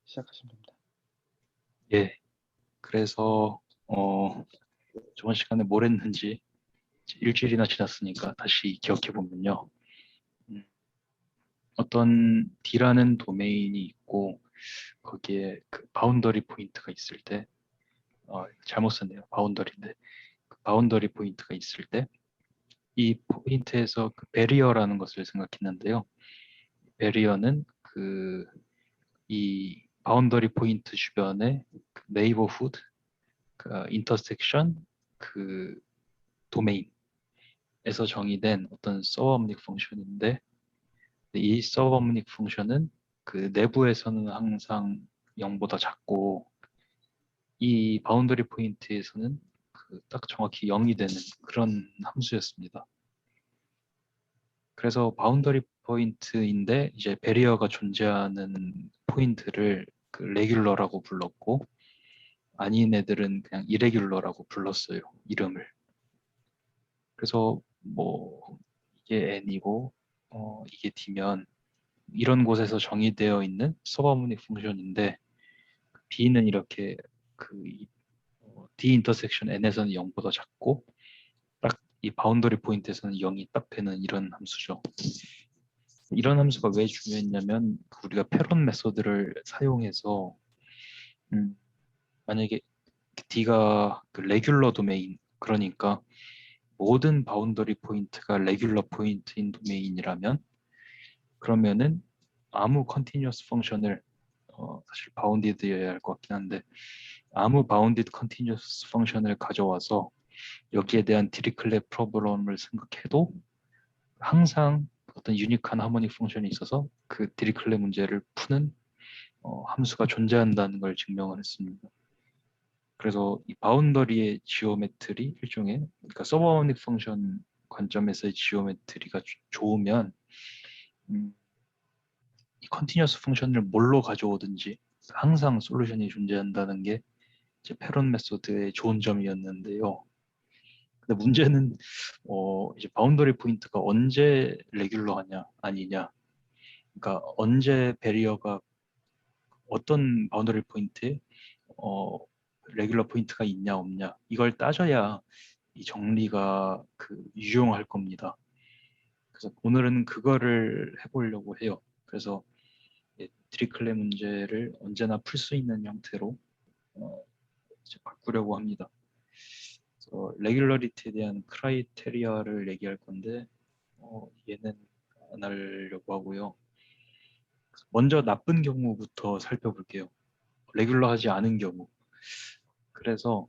시작하시면 됩니다. 예, 그래서 저번 시간에 뭘 했는지 일주일이나 지났으니까 다시 기억해 보면요. 어떤 D라는 도메인이 있고 거기에 그 바운더리 포인트가 있을 때, 잘못 썼네요. 바운더리인데 그 바운더리 포인트가 있을 때 이 포인트에서 그 베리어라는 것을 생각했는데요. 베리어는 그 이 바운더리 포인트 주변에 그 네이버후드, 그 인터섹션, 그 도메인에서 정의된 어떤 서브어머닉 펑션인데, 이 서브어머닉 펑션은 그 내부에서는 항상 0보다 작고 이 바운더리 포인트에서는 그 딱 정확히 0이 되는 그런 함수였습니다. 그래서 바운더리 포인트인데 이제 베리어가 존재하는 포인트를 그 레귤러라고 불렀고, 아닌 애들은 그냥 이레귤러라고 불렀어요, 이름을. 그래서 뭐 이게 n이고 이게 d면 이런 곳에서 정의되어 있는 서브어머닉 펑션인데, b는 이렇게 그 d 인터섹션 n에서는 0보다 작고 딱 이 바운더리 포인트에서는 0이 딱 되는 이런 함수죠. 이런 함수가 왜 중요했냐면 우리가 페론 메소드를 사용해서 만약에 d가 그 레귤러 도메인, 그러니까 모든 바운더리 포인트가 레귤러 포인트인 도메인이라면, 그러면은 아무 컨티뉴어스 펑션을 사실 바운디드여야 할 것 같긴 한데 아무 바운디드 컨티뉴어스 펑션을 가져와서 여기에 대한 디리클레 프로블럼을 생각해도 항상 어떤 유니크한 하모닉 펑션이 있어서 그 디리클레 문제를 푸는 함수가 존재한다는 걸 증명을 했습니다. 그래서 이 바운더리의 지오메트리 일종의, 그러니까 서브어머닉 펑션 관점에서의 지오메트리가 좋으면 이 컨티뉴어스 펑션을 뭘로 가져오든지 항상 솔루션이 존재한다는 게 이제 페론 메소드의 좋은 점이었는데요. 근데 문제는 이제 바운더리 포인트가 언제 레귤러하냐 아니냐, 그러니까 언제 베리어가 어떤 바운더리 포인트에 레귤러 포인트가 있냐 없냐, 이걸 따져야 이 정리가 그 유용할 겁니다. 그래서 오늘은 그거를 해보려고 해요. 그래서 드리클레 문제를 언제나 풀 수 있는 형태로 이제 바꾸려고 합니다. 그래서 레귤러리티에 대한 크라이테리아를 얘기할 건데 얘는 안 하려고 하고요. 먼저 나쁜 경우부터 살펴볼게요. 레귤러하지 않은 경우. 그래서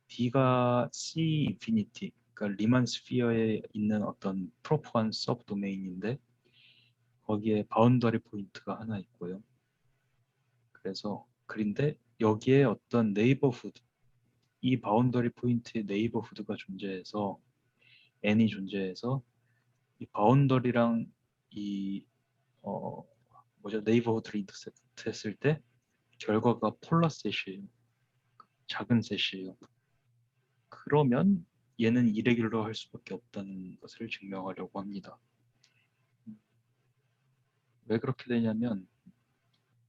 D가 C 인피니티, 그러니까 리만 스피어에 있는 어떤 프로퍼한 서브 도메인인데 거기에 바운더리 포인트가 하나 있고요. 그래서 그런데 여기에 어떤 네이버후드, 이 바운더리 포인트의 네이버후드가 존재해서 n이 존재해서 이 바운더리랑 이 네이버후드를 인터셉트 했을 때 결과가 폴라 셋이에요. 작은 셋이에요. 그러면 얘는 이레귤러 할 수밖에 없다는 것을 증명하려고 합니다. 왜 그렇게 되냐면,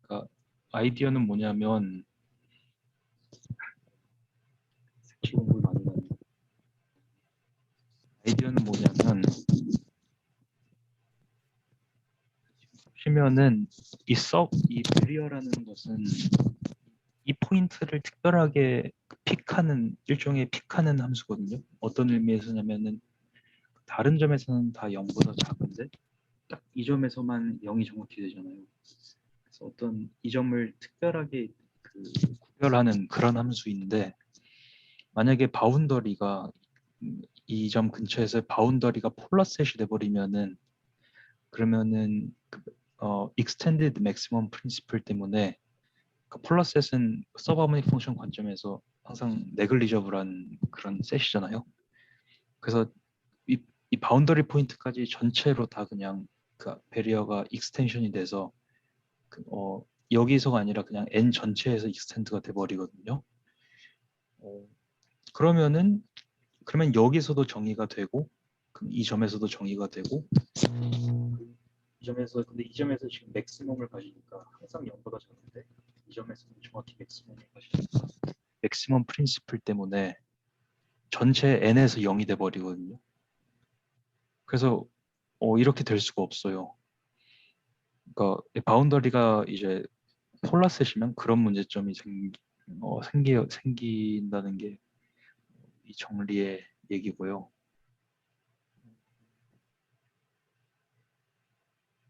그러니까 아이디어는 뭐냐면, 기억을 많이 나네. 아이디어는 뭐냐면, 보시면은 이 베리어라는 것은 이 포인트를 특별하게 픽하는, 일종의 픽하는 함수거든요. 어떤 의미에서냐면은 다른 점에서는 다 0보다 작은데 딱 이 점에서만 0이 정확히 되잖아요. 그래서 어떤 이 점을 특별하게 그 구별하는 그런 함수인데, 만약에 바운더리가 이 점 근처에서 바운더리가 폴라셋이 돼버리면은, 그러면은 extended maximum principle 때문에 그 폴라셋은 서브하모닉 펑션 관점에서 항상 네글리저블한 그런 셋이잖아요. 그래서 이 바운더리 포인트까지 전체로 다 그냥 그 베리어가 익스텐션이 돼서 여기서가 아니라 그냥 n 전체에서 익스텐드가 돼버리거든요. 그러면 여기서도 정의가 되고, 그럼 이 점에서도 정의가 되고, 이 점에서 지금 맥시멈을 가지니까 항상 0보다 작은데 이 점에서는 정확히 맥시멈을 가시니까 맥시멈 프린시플 때문에 전체 n에서 0이 돼 버리거든요. 그래서 이렇게 될 수가 없어요. 그러니까 바운더리가 이제 폴라셋이면 그런 문제점이 생긴다는 게 이 정리의 얘기고요.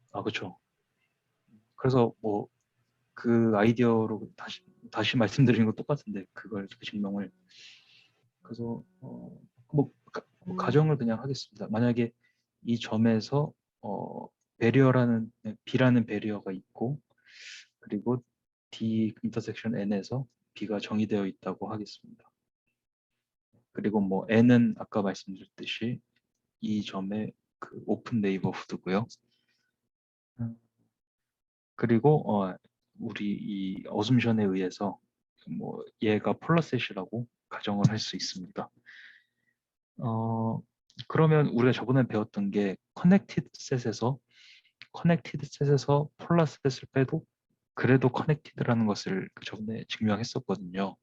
아, 그렇죠. 그래서 뭐 그 아이디어로 다시 말씀드리는 거 똑같은데 그 증명을 그래서 뭐 가정을 그냥 하겠습니다. 만약에 이 점에서 베리어라는 B라는 베리어가 있고 그리고 D 인터섹션 N에서 B가 정의되어 있다고 하겠습니다. 그리고 뭐 N은 아까 말씀드렸듯이 이 점의 그 오픈 네이버후드고요. 그리고 우리 이 어쌔션에 의해서 뭐 얘가 폴라셋이라고 가정을 할 수 있습니다. 그러면 우리가 저번에 배웠던 게 커넥티드 셋에서 폴라셋을 빼도 그래도 커넥티드라는 것을 저번에 증명했었거든요.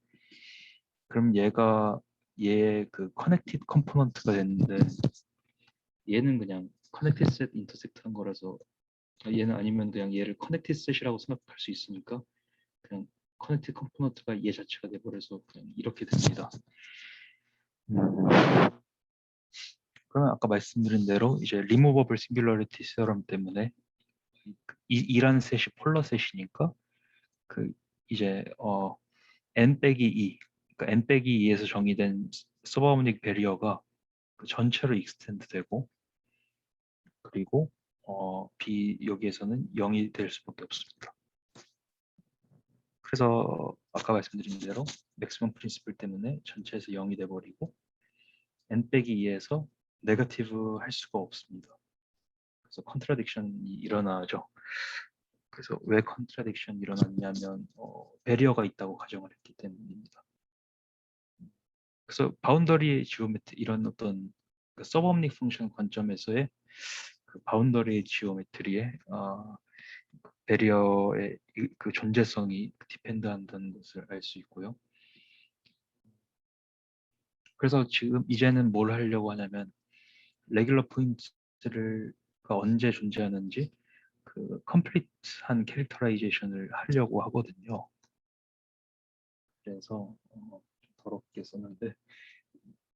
그럼 얘의 그 커넥티드 컴포넌트가 됐는데 얘는 그냥 커넥티드 셋 인터섹트한 거라서 얘는 아니면 그냥 얘를 커넥티드 셋이라고 생각할 수 있으니까 그냥 커넥티드 컴포넌트가 얘 자체가 돼버려서 그냥 이렇게 됩니다. 그러면 아까 말씀드린 대로 이제 리무버블 싱귤러리티 시어럼 때문에 이라는 셋이 폴러 셋이니까 그 이제 n 빼기 2 그러니까 n 빼기 2에서 정의된 서브하모닉 베리어가 그 전체로 익스텐드 되고 그리고 b 여기에서는 0이 될 수밖에 없습니다. 그래서 아까 말씀드린 대로 맥시멈 프린시플 때문에 전체에서 0이 돼 버리고 n 빼기 2에서 네거티브 할 수가 없습니다. 그래서 컨트라딕션이 일어나죠. 그래서 왜 컨트라딕션이 일어났냐면 베리어가 있다고 가정을 했기 때문입니다. 그래서 바운더리 지오메트리 이런 어떤 그 서브옴닉 펑션 관점에서의 그 바운더리 지오메트리의 베리어의 그 존재성이 디펜드한다는 것을 알 수 있고요. 그래서 지금 이제는 뭘 하려고 하냐면 레귤러 포인트를 언제 존재하는지 그 컴플리트한 캐릭터라이제이션을 하려고 하거든요. 그래서 좀 더럽게 썼는데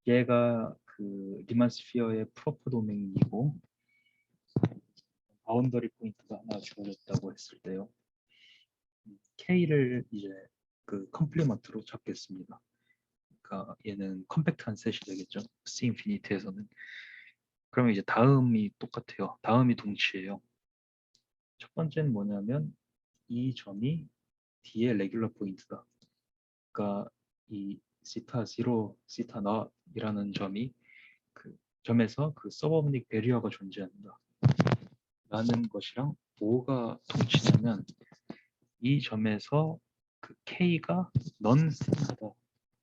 얘가 그 리만 스피어의 프로퍼 도메인이고 바운더리 포인트가 하나 주어졌다고 했을 때요. K를 이제 그 컴플리먼트로 잡겠습니다. 그러니까 얘는 컴팩트한 셋이 되겠죠. C 인피니트에서는. 그러면 이제 다음이 똑같아요. 다음이 동치예요. 첫 번째는 뭐냐면 이 점이 D의 레귤러 포인트다. 그러니까 이 시타 0, 시타 not이라는 점이 그 점에서 그 서브옴닉 베리어가 존재한다. 라는 것이랑 뭐가 동치냐면 이 점에서 그 K가 넌신하다.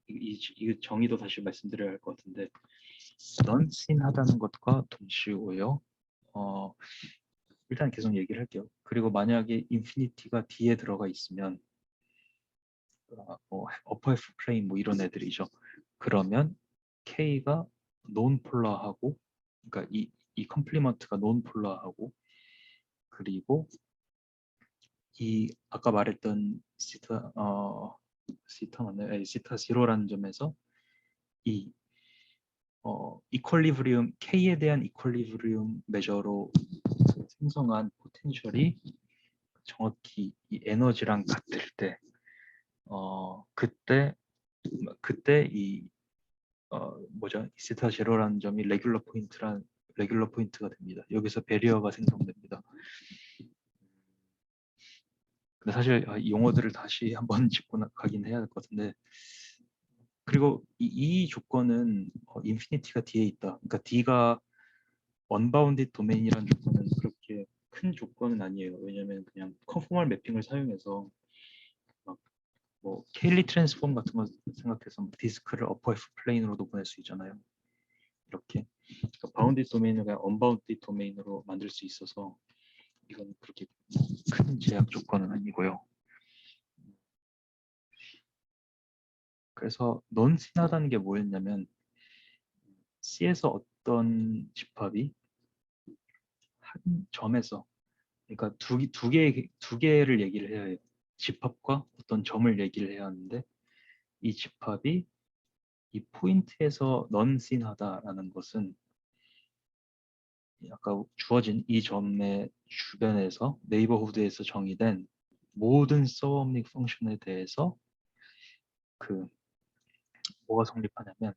이 정의도 다시 말씀드려야 할 것 같은데 넌신하다는 것과 동치고요. 일단 계속 얘기를 할게요. 그리고 만약에 인피니티가 D에 들어가 있으면 어퍼 F 플레인 뭐 이런 애들이죠. 그러면 K가 논폴라하고 그러니까 이 컴플리먼트가 논폴라하고 그리고 이 아까 말했던 시타 맞나요? 아니, 시타 0라는 점에서 이 이퀄리브리움 K에 대한 이퀄리브리움 메저로 생성한 포텐셜이 정확히 이 에너지랑 같을 때 그때 이 뭐죠? 시타 제로라는 점이 레귤러 포인트가 됩니다. 여기서 베리어가 생성됩니다. 근데 사실 이 용어들을 다시 한번 짚고 가긴 해야 될 것 같은데 그리고 이 조건은 인피니티가 D에 있다. 그러니까 D가 언바운디드 도메인이라는 조건은 그렇게 큰 조건은 아니에요. 왜냐하면 그냥 컨포멀 매핑을 사용해서 뭐 케일리 트랜스폼 같은 거 생각해서 디스크를 어퍼 F 플레인으로도 보낼 수 있잖아요. 이렇게 그러니까 바운디드 도메인을 그냥 언바운디드 도메인으로 만들 수 있어서 이건 그렇게 큰 제약 조건은 아니고요. 그래서 넌신하다는 게 뭐였냐면 C에서 어떤 집합이 한 점에서 그러니까 두 개를 얘기를 해야 해요. 집합과 어떤 점을 얘기를 해야 하는데 이 집합이 이 포인트에서 넌신하다라는 것은 아까 주어진 이 점의 주변에서 네이버후드에서 정의된 모든 서브옴닉 펑션에 대해서 그 뭐가 성립하냐면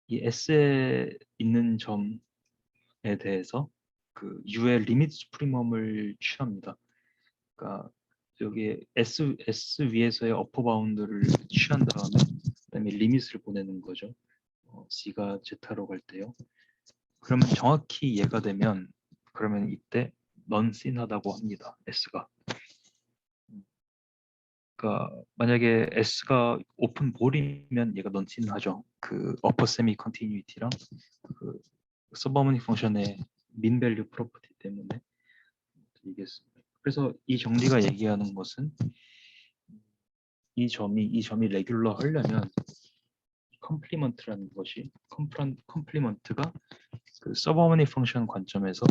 이 S에 있는 점에 대해서 그 U의 리미트 스프리멈을 취합니다. 그러니까 여기 S 위에서의 어퍼 바운드를 취한 다음에 그다음에 리밋을 보내는 거죠. C가 Z로 갈 때요. 그러면 정확히 얘가 되면 그러면 이때 넌신하다고 합니다. S가. 그러니까 만약에 S가 오픈 볼이면 얘가 넌신하죠. 그 어퍼 세미 컨티뉴이티랑 그 서브어머니 펑션의 민 밸류 프로퍼티 때문에 얘기했습니다. 그래서 이 정리가 얘기하는 것은 이 점이 레귤러 하려면 컴플리먼트라는 것이 컴플리먼트가 그 서브어머니 펑션 관점에서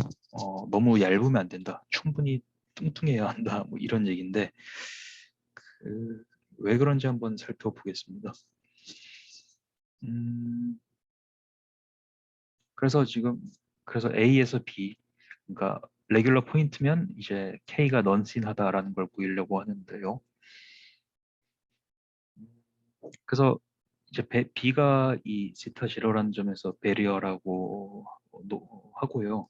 너무 얇으면 안 된다. 충분히 뚱뚱해야 한다. 뭐 이런 얘기인데 왜 그런지 한번 살펴보겠습니다. 그래서 A에서 B 그러니까 레귤러 포인트면 이제 K가 넌신하다라는 걸 보이려고 하는데요. 그래서 이제 B가 이 시타 제로라는 점에서 베리어라고 하고요.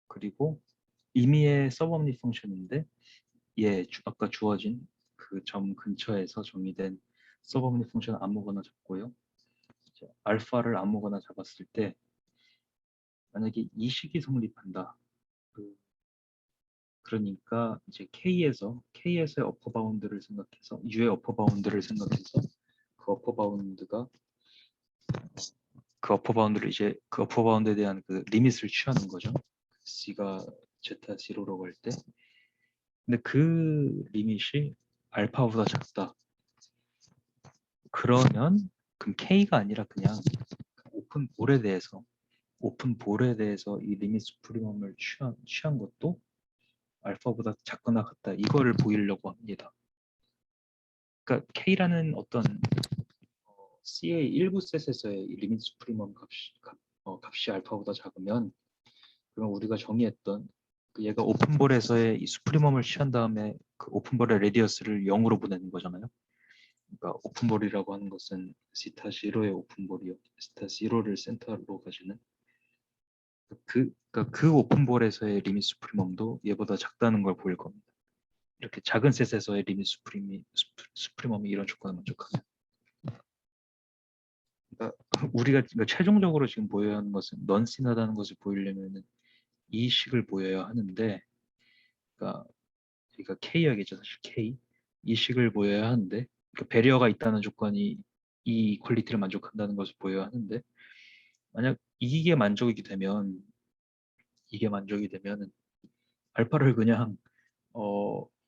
그리고 임의의 서브옴니 펑션인데 아까 주어진 그 점 근처에서 정의된 서브옴니 펑션 아무거나 잡고요. 이제 알파를 아무거나 잡았을 때 만약에 이 식이 성립한다. 그러니까 이제 K에서의 어퍼 바운드를 생각해서 U의 어퍼 바운드를 생각해서 그 어퍼 바운드가 그 어퍼 바운드를 이제 그 어퍼 바운드에 대한 그 리밋을 취하는 거죠. C가 제타 0로 갈 때. 근데 그 리밋이 알파보다 작다. 그럼 K가 아니라 그냥 오픈 볼에 대해서 이 리밋 스프리멈을 취한 것도 알파보다 작거나 같다. 이거를 보이려고 합니다. 그러니까 K라는 어떤 C의 일부 셋에서의 리밋 스프리멈 값이 알파보다 작으면 그럼 우리가 정의했던 그 얘가 오픈볼에서의 이 스프리멈을 취한 다음에 그 오픈볼의 레디어스를 0으로 보내는 거잖아요. 그러니까 오픈볼이라고 하는 것은 시타 0의 오픈볼이요. 시타 0를 센터로 가지는 그러니까 그 오픈볼에서의 리밋 스프리멈도 얘보다 작다는 걸 보일 겁니다. 이렇게 작은 셋에서의 리밋 스프리멈이 이런 조건을 만족하면 그러니까 우리가 최종적으로 지금 보여야 하는 것은 넌신하다는 것을 보이려면 이 식을 보여야 하는데 그러니까 K역이죠 사실 K 이 식을 보여야 하는데 그러니까 배리어가 있다는 조건이 이 퀄리티를 만족한다는 것을 보여야 하는데 만약 이게 만족이 되면은 알파를 그냥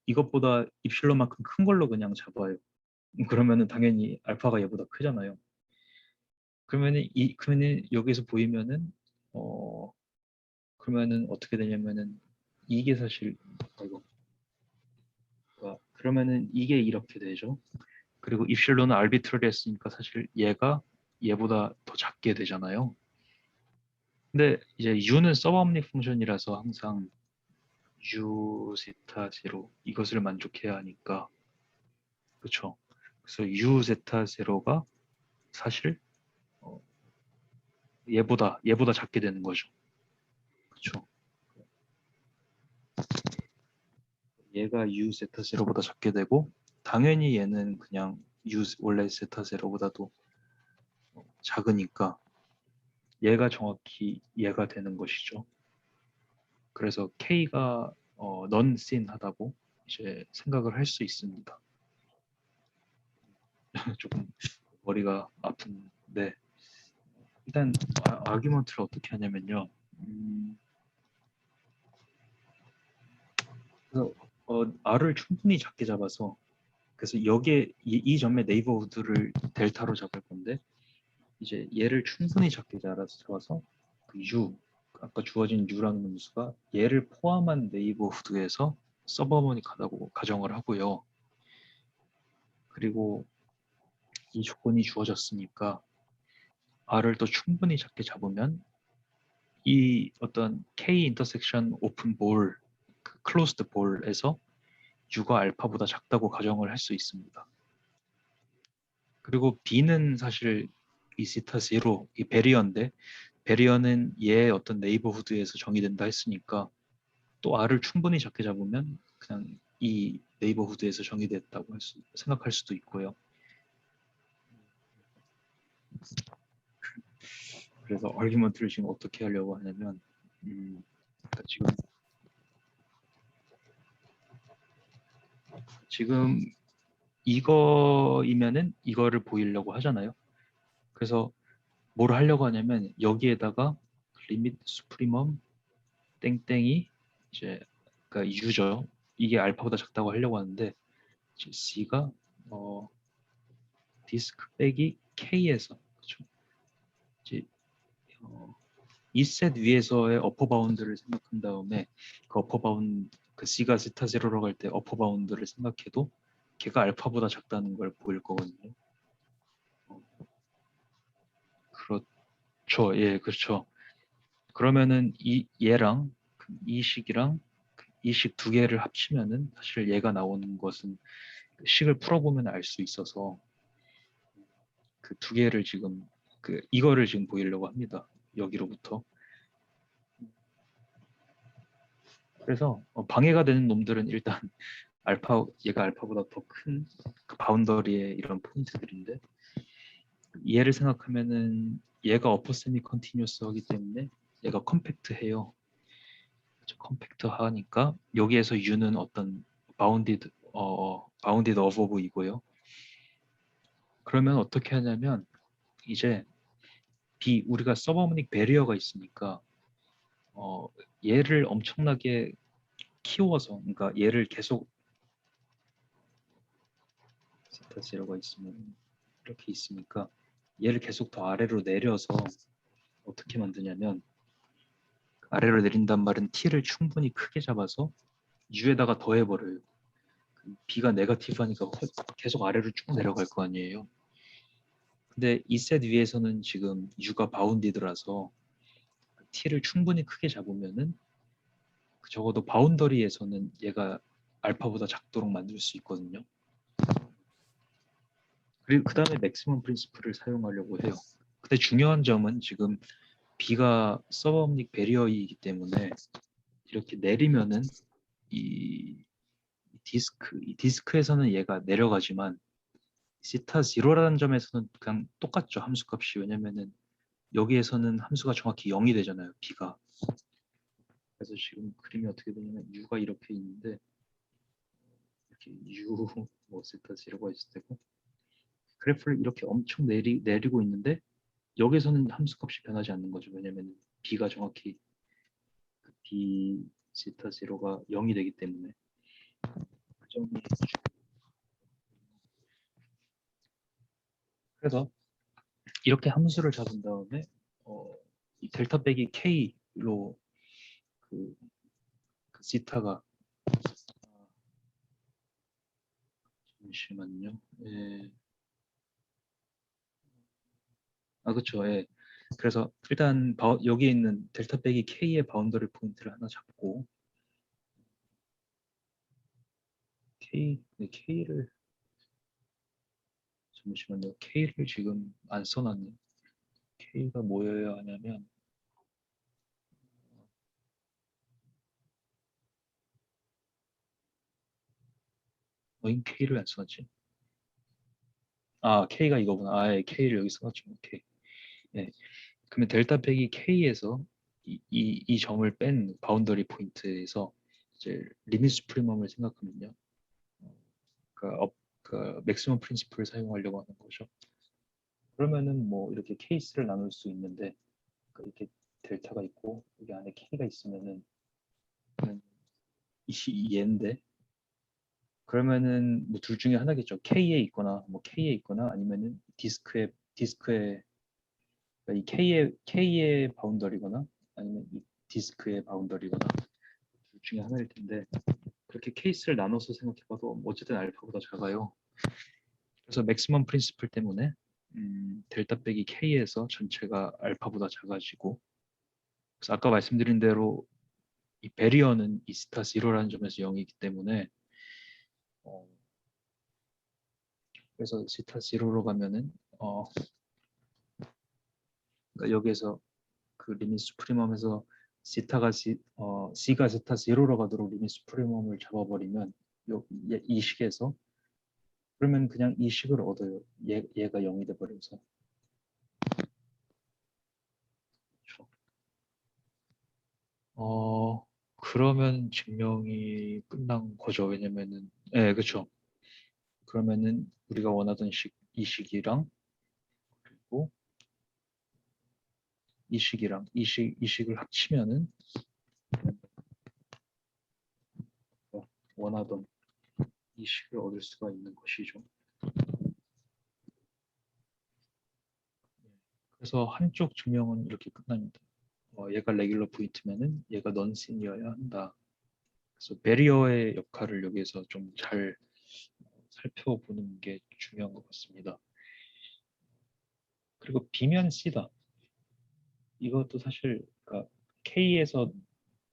이것보다 입실로만큼 큰 걸로 그냥 잡아요. 그러면은 당연히 알파가 얘보다 크잖아요. 그러면은 여기서 보이면은 어 그러면은 어떻게 되냐면은 이게 사실 이거 그러면은 이게 이렇게 되죠. 그리고 입실로는 알비트러리 했으니까 사실 얘보다 더 작게 되잖아요. 근데 이제 U는 서브옴닉 펑션이라서 항상 U 세타 제로 이것을 만족해야 하니까 그렇죠. 그래서 U 세타 제로가 사실 어, 얘보다 작게 되는 거죠. 그렇죠. 얘가 U 세타 제로보다 작게 되고 당연히 얘는 그냥 원래 세타 제로보다도 작으니까 얘가 정확히 얘가 되는 것이죠. 그래서 K가 넌신하다고 이제 생각을 할 수 있습니다. 조금 머리가 아픈데 일단 아규먼트를 어떻게 하냐면요. 그래서 R을 충분히 작게 잡아서 그래서 여기에 이 점의 네이버후드를 델타로 잡을 건데 이제 얘를 충분히 작게 잡아서 그 U 아까 주어진 U라는 함수가 얘를 포함한 네이버후드에서 서브어머닉하다고 가정을 하고요. 그리고 이 조건이 주어졌으니까 R을 또 충분히 작게 잡으면 이 어떤 K 인터섹션 오픈 볼, 클로스드 볼에서 U가 알파보다 작다고 가정을 할 수 있습니다. 그리고 B는 사실 이 시타 0, 이 베리어인데 베리어는 얘의 어떤 네이버후드에서 정의된다 했으니까 또 R을 충분히 작게 잡으면 그냥 이 네이버후드에서 정의됐다고 생각할 수도 있고요. 그래서 아규먼트를 지금 어떻게 하려고 하냐면 그러니까 지금 이거이면은 이거를 보이려고 하잖아요. 그래서 뭘 하려고 하냐면 여기에다가 리미트 수프리멈 땡땡이 이제 그러니까 U죠. 이게 알파보다 작다고 하려고 하는데 이제 C가 디스크 빼기 K에서 그렇죠. 이제 이 셋 위에서의 어퍼 바운드를 생각한 다음에 그 어퍼 바운드 그 C가 스타 제로로 갈 때 어퍼 바운드를 생각해도 걔가 알파보다 작다는 걸 보일 거거든요. 그렇죠. 예, 그렇죠. 그러면은 이 얘랑 이 식이랑 이 식 두 개를 합치면은 사실 얘가 나오는 것은 그 식을 풀어보면 알 수 있어서 그 두 개를 지금 이거를 지금 보이려고 합니다. 여기로부터. 그래서 방해가 되는 놈들은 일단 얘가 알파보다 더 큰 그 바운더리의 이런 포인트들인데 얘를 생각하면은 얘가 어퍼 세미 컨티뉴어스하기 때문에 얘가 컴팩트해요. 컴팩트하니까 여기에서 U는 어떤 바운디드 어버브이고요. 그러면 어떻게 하냐면 이제 B 우리가 서버모닉 베리어가 있으니까 어, 얘를 엄청나게 키워서 그러니까 얘를 계속 세타 제로가 있으면 이렇게 있으니까 얘를 계속 더 아래로 내려서 어떻게 만드냐면 아래로 내린단 말은 t를 충분히 크게 잡아서 u에다가 더해버려요. b가 네거티브하니까 계속 아래로 쭉 내려갈 거 아니에요. 근데 이 셋 위에서는 지금 u가 바운디드라서 t를 충분히 크게 잡으면은 적어도 바운더리에서는 얘가 알파보다 작도록 만들 수 있거든요. 그리고 그 다음에 맥시멈 프린시플을 사용하려고 해요. 근데 중요한 점은 지금 B가 서브옴닉 베리어이기 때문에 이렇게 내리면은 이 이 디스크에서는 얘가 내려가지만 시타 0라는 점에서는 그냥 똑같죠. 함수값이. 왜냐면은 여기에서는 함수가 정확히 0이 되잖아요. B가. 그래서 지금 그림이 어떻게 되냐면 U가 이렇게 있는데 이렇게 U 뭐 시타 0가 있을 테고 그래프를 이렇게 엄청 내리고 있는데 여기서는 함수값이 변하지 않는 거죠. 왜냐면 B가 정확히 B 시타 0가 0이 되기 때문에 그 점이 그래서 이렇게 함수를 잡은 다음에 이 델타 빼기 K로 그, 그 시타가 잠시만요. 예. 그렇죠. 예. 그래서 일단 여기에 있는 델타 빼기 K의 바운더리 포인트를 하나 잡고 K를 잠시만요. K를 지금 안 써놨네. K가 뭐여야 하냐면 K를 안 써놨지? K가 이거구나. 예, K를 여기 써놨죠. 오케이. 예. 그러면 델타 빼기 K에서 이 점을 뺀 바운더리 포인트에서 이제 리미트 스프리멈을 생각하면요. 그 맥시멈 프린시플을 사용하려고 하는 거죠. 그러면은 뭐 이렇게 케이스를 나눌 수 있는데 이렇게 델타가 있고 여기 안에 K가 있으면은 얘인데 그러면은 뭐 둘 중에 하나겠죠. K에 있거나 뭐 K에 있거나 아니면은 디스크에 그러니까 이 K의 바운더리거나 아니면 이 디스크의 바운더리거나 둘 중에 하나일 텐데 그렇게 케이스를 나눠서 생각해봐도 어쨌든 알파보다 작아요. 그래서 맥시멈 프린시플 때문에 델타 빼기 K에서 전체가 알파보다 작아지고 그래서 아까 말씀드린 대로 이 베리어는 이 스타 0라는 점에서 0이기 때문에 어, 그래서 스타 0로 가면은 그러니까 여기에서 그 리밋 수프리멈에서 C가 스타 0로 가도록 리밋 수프리멈을 잡아버리면 이 식에서 그러면 그냥 이 식을 얻어요. 얘가 0이 돼버려서 그렇죠. 그러면 증명이 끝난 거죠. 왜냐면은 그렇죠. 그러면은 우리가 원하던 이 식이랑 그리고 이 식이랑 이 식을 합치면은 원하던 이 식을 얻을 수가 있는 것이죠. 그래서 한쪽 증명은 이렇게 끝납니다. 얘가 레귤러 포인트면은 얘가 넌신이어야 한다. 그래서 베리어의 역할을 여기에서 좀 잘 살펴보는 게 중요한 것 같습니다. 그리고 B면 C다. 이것도 사실 그러니까 K에서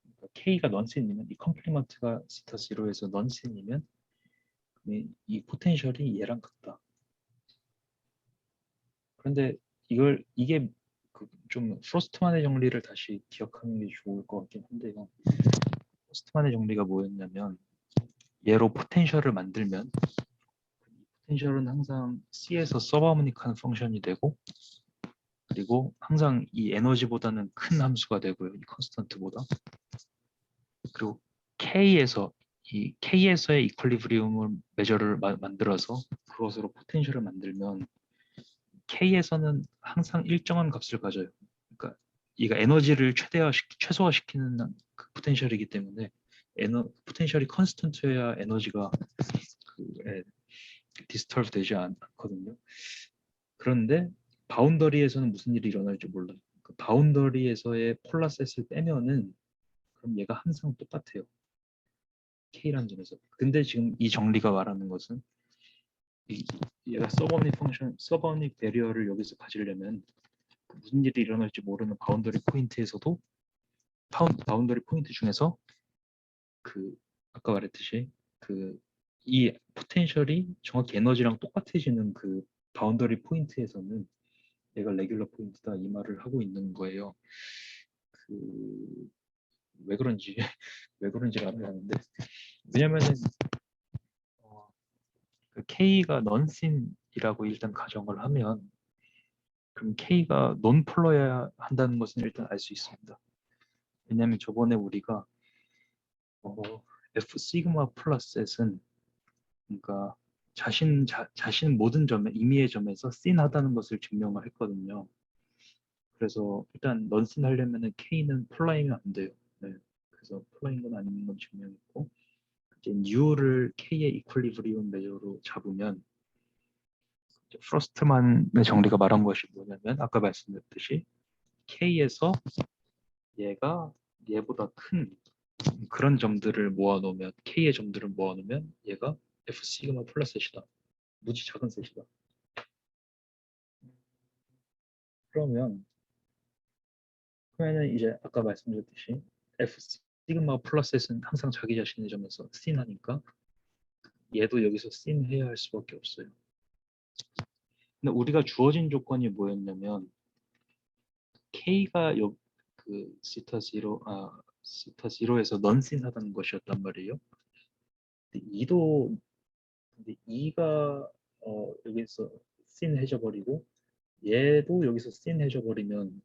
그러니까 K가 넌신이면 이 컴플리먼트가 스타 0에서 넌신이면 이 포텐셜이 얘랑 같다. 그런데 이게 좀 프로스트만의 정리를 다시 기억하는 게 좋을 것 같긴 한데요. 프로스트만의 정리가 뭐였냐면 얘로 포텐셜을 만들면 포텐셜은 항상 C에서 서브하모닉한 펑션이 되고 그리고 항상 이 에너지보다는 큰 함수가 되고요. 이 컨스턴트보다. 그리고 K에서의 이퀄리브리움을 메저를 만들어서 그것으로 포텐셜을 만들면 K에서는 항상 일정한 값을 가져요. 그러니까 얘가 에너지를 최소화시키는 그 포텐셜이기 때문에 포텐셜이 컨스턴트여야 에너지가 디스터브 되지 않거든요. 그런데 바운더리에서는 무슨 일이 일어날지 몰라요. 그 바운더리에서의 폴라셋을 빼면은 그럼 얘가 항상 똑같아요. K라는 점에서. 근데 지금 이 정리가 말하는 것은 얘가 서버닉 베리어를 여기서 가지려면 무슨 일이 일어날지 모르는 바운더리 포인트에서도 바운더리 포인트 중에서 그 아까 말했듯이 그 이 포텐셜이 정확히 에너지랑 똑같아지는 그 바운더리 포인트에서는 얘가 레귤러 포인트다 이 말을 하고 있는 거예요. 그 왜 그런지 왜 그런지 알아야하는데 왜냐면은 그 K가 넌신이라고 일단 가정을 하면 그럼 K가 논폴러야 한다는 것은 일단 알 수 있습니다. 왜냐하면 저번에 우리가 F 시그마 플러스는 그러니까 자신 모든 점에 임의의 점에서 씬하다는 것을 증명을 했거든요. 그래서 일단 넌씬 하려면은 K는 폴라이면 안 돼요. 네. 그래서 폴라인 건 아닌 건 증명했고 이제 U를 K의 이퀄리브리움 메저로 잡으면 프로스트만의 정리가 말한 것이 뭐냐면 아까 말씀드렸듯이 K에서 얘보다 큰 그런 점들을 모아놓으면 K의 점들을 모아놓으면 얘가 F 시그마 플러스 셋이다. 무지 작은 셋이다. 그러면은 이제 아까 말씀드렸듯이 F 시그마 플러스 셋은 항상 자기 자신의 점에서 씬하니까 얘도 여기서 씬 해야 할 수밖에 없어요. 근데 우리가 주어진 조건이 뭐였냐면 K가 그 시타 0에서 넌씬 하다는 것이었단 말이에요. 근데 2가 여기서 씬 해져 버리고 얘도 여기서 씬 해져 버리면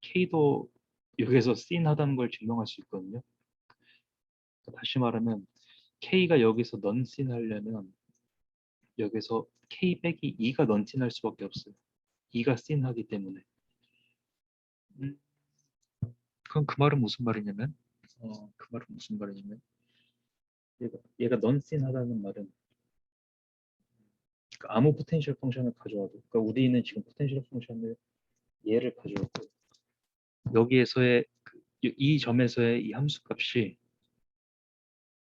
K도 여기서 씬 하다는 걸 증명할 수 있거든요. 다시 말하면 K가 여기서 넌씬 하려면 여기서 K 빼기 2가 넌씬 할 수밖에 없어요. 2가 씬 하기 때문에. 그럼 그 말은 무슨 말이냐면 그 말은 무슨 말이냐면 얘가 넌씬하다는 말은 그러니까 아무 포텐셜 펑션을 가져와도 그러니까 우리는 지금 포텐셜 펑션을 얘를 가져왔고 여기에서의 이 점에서의 이 함수 값이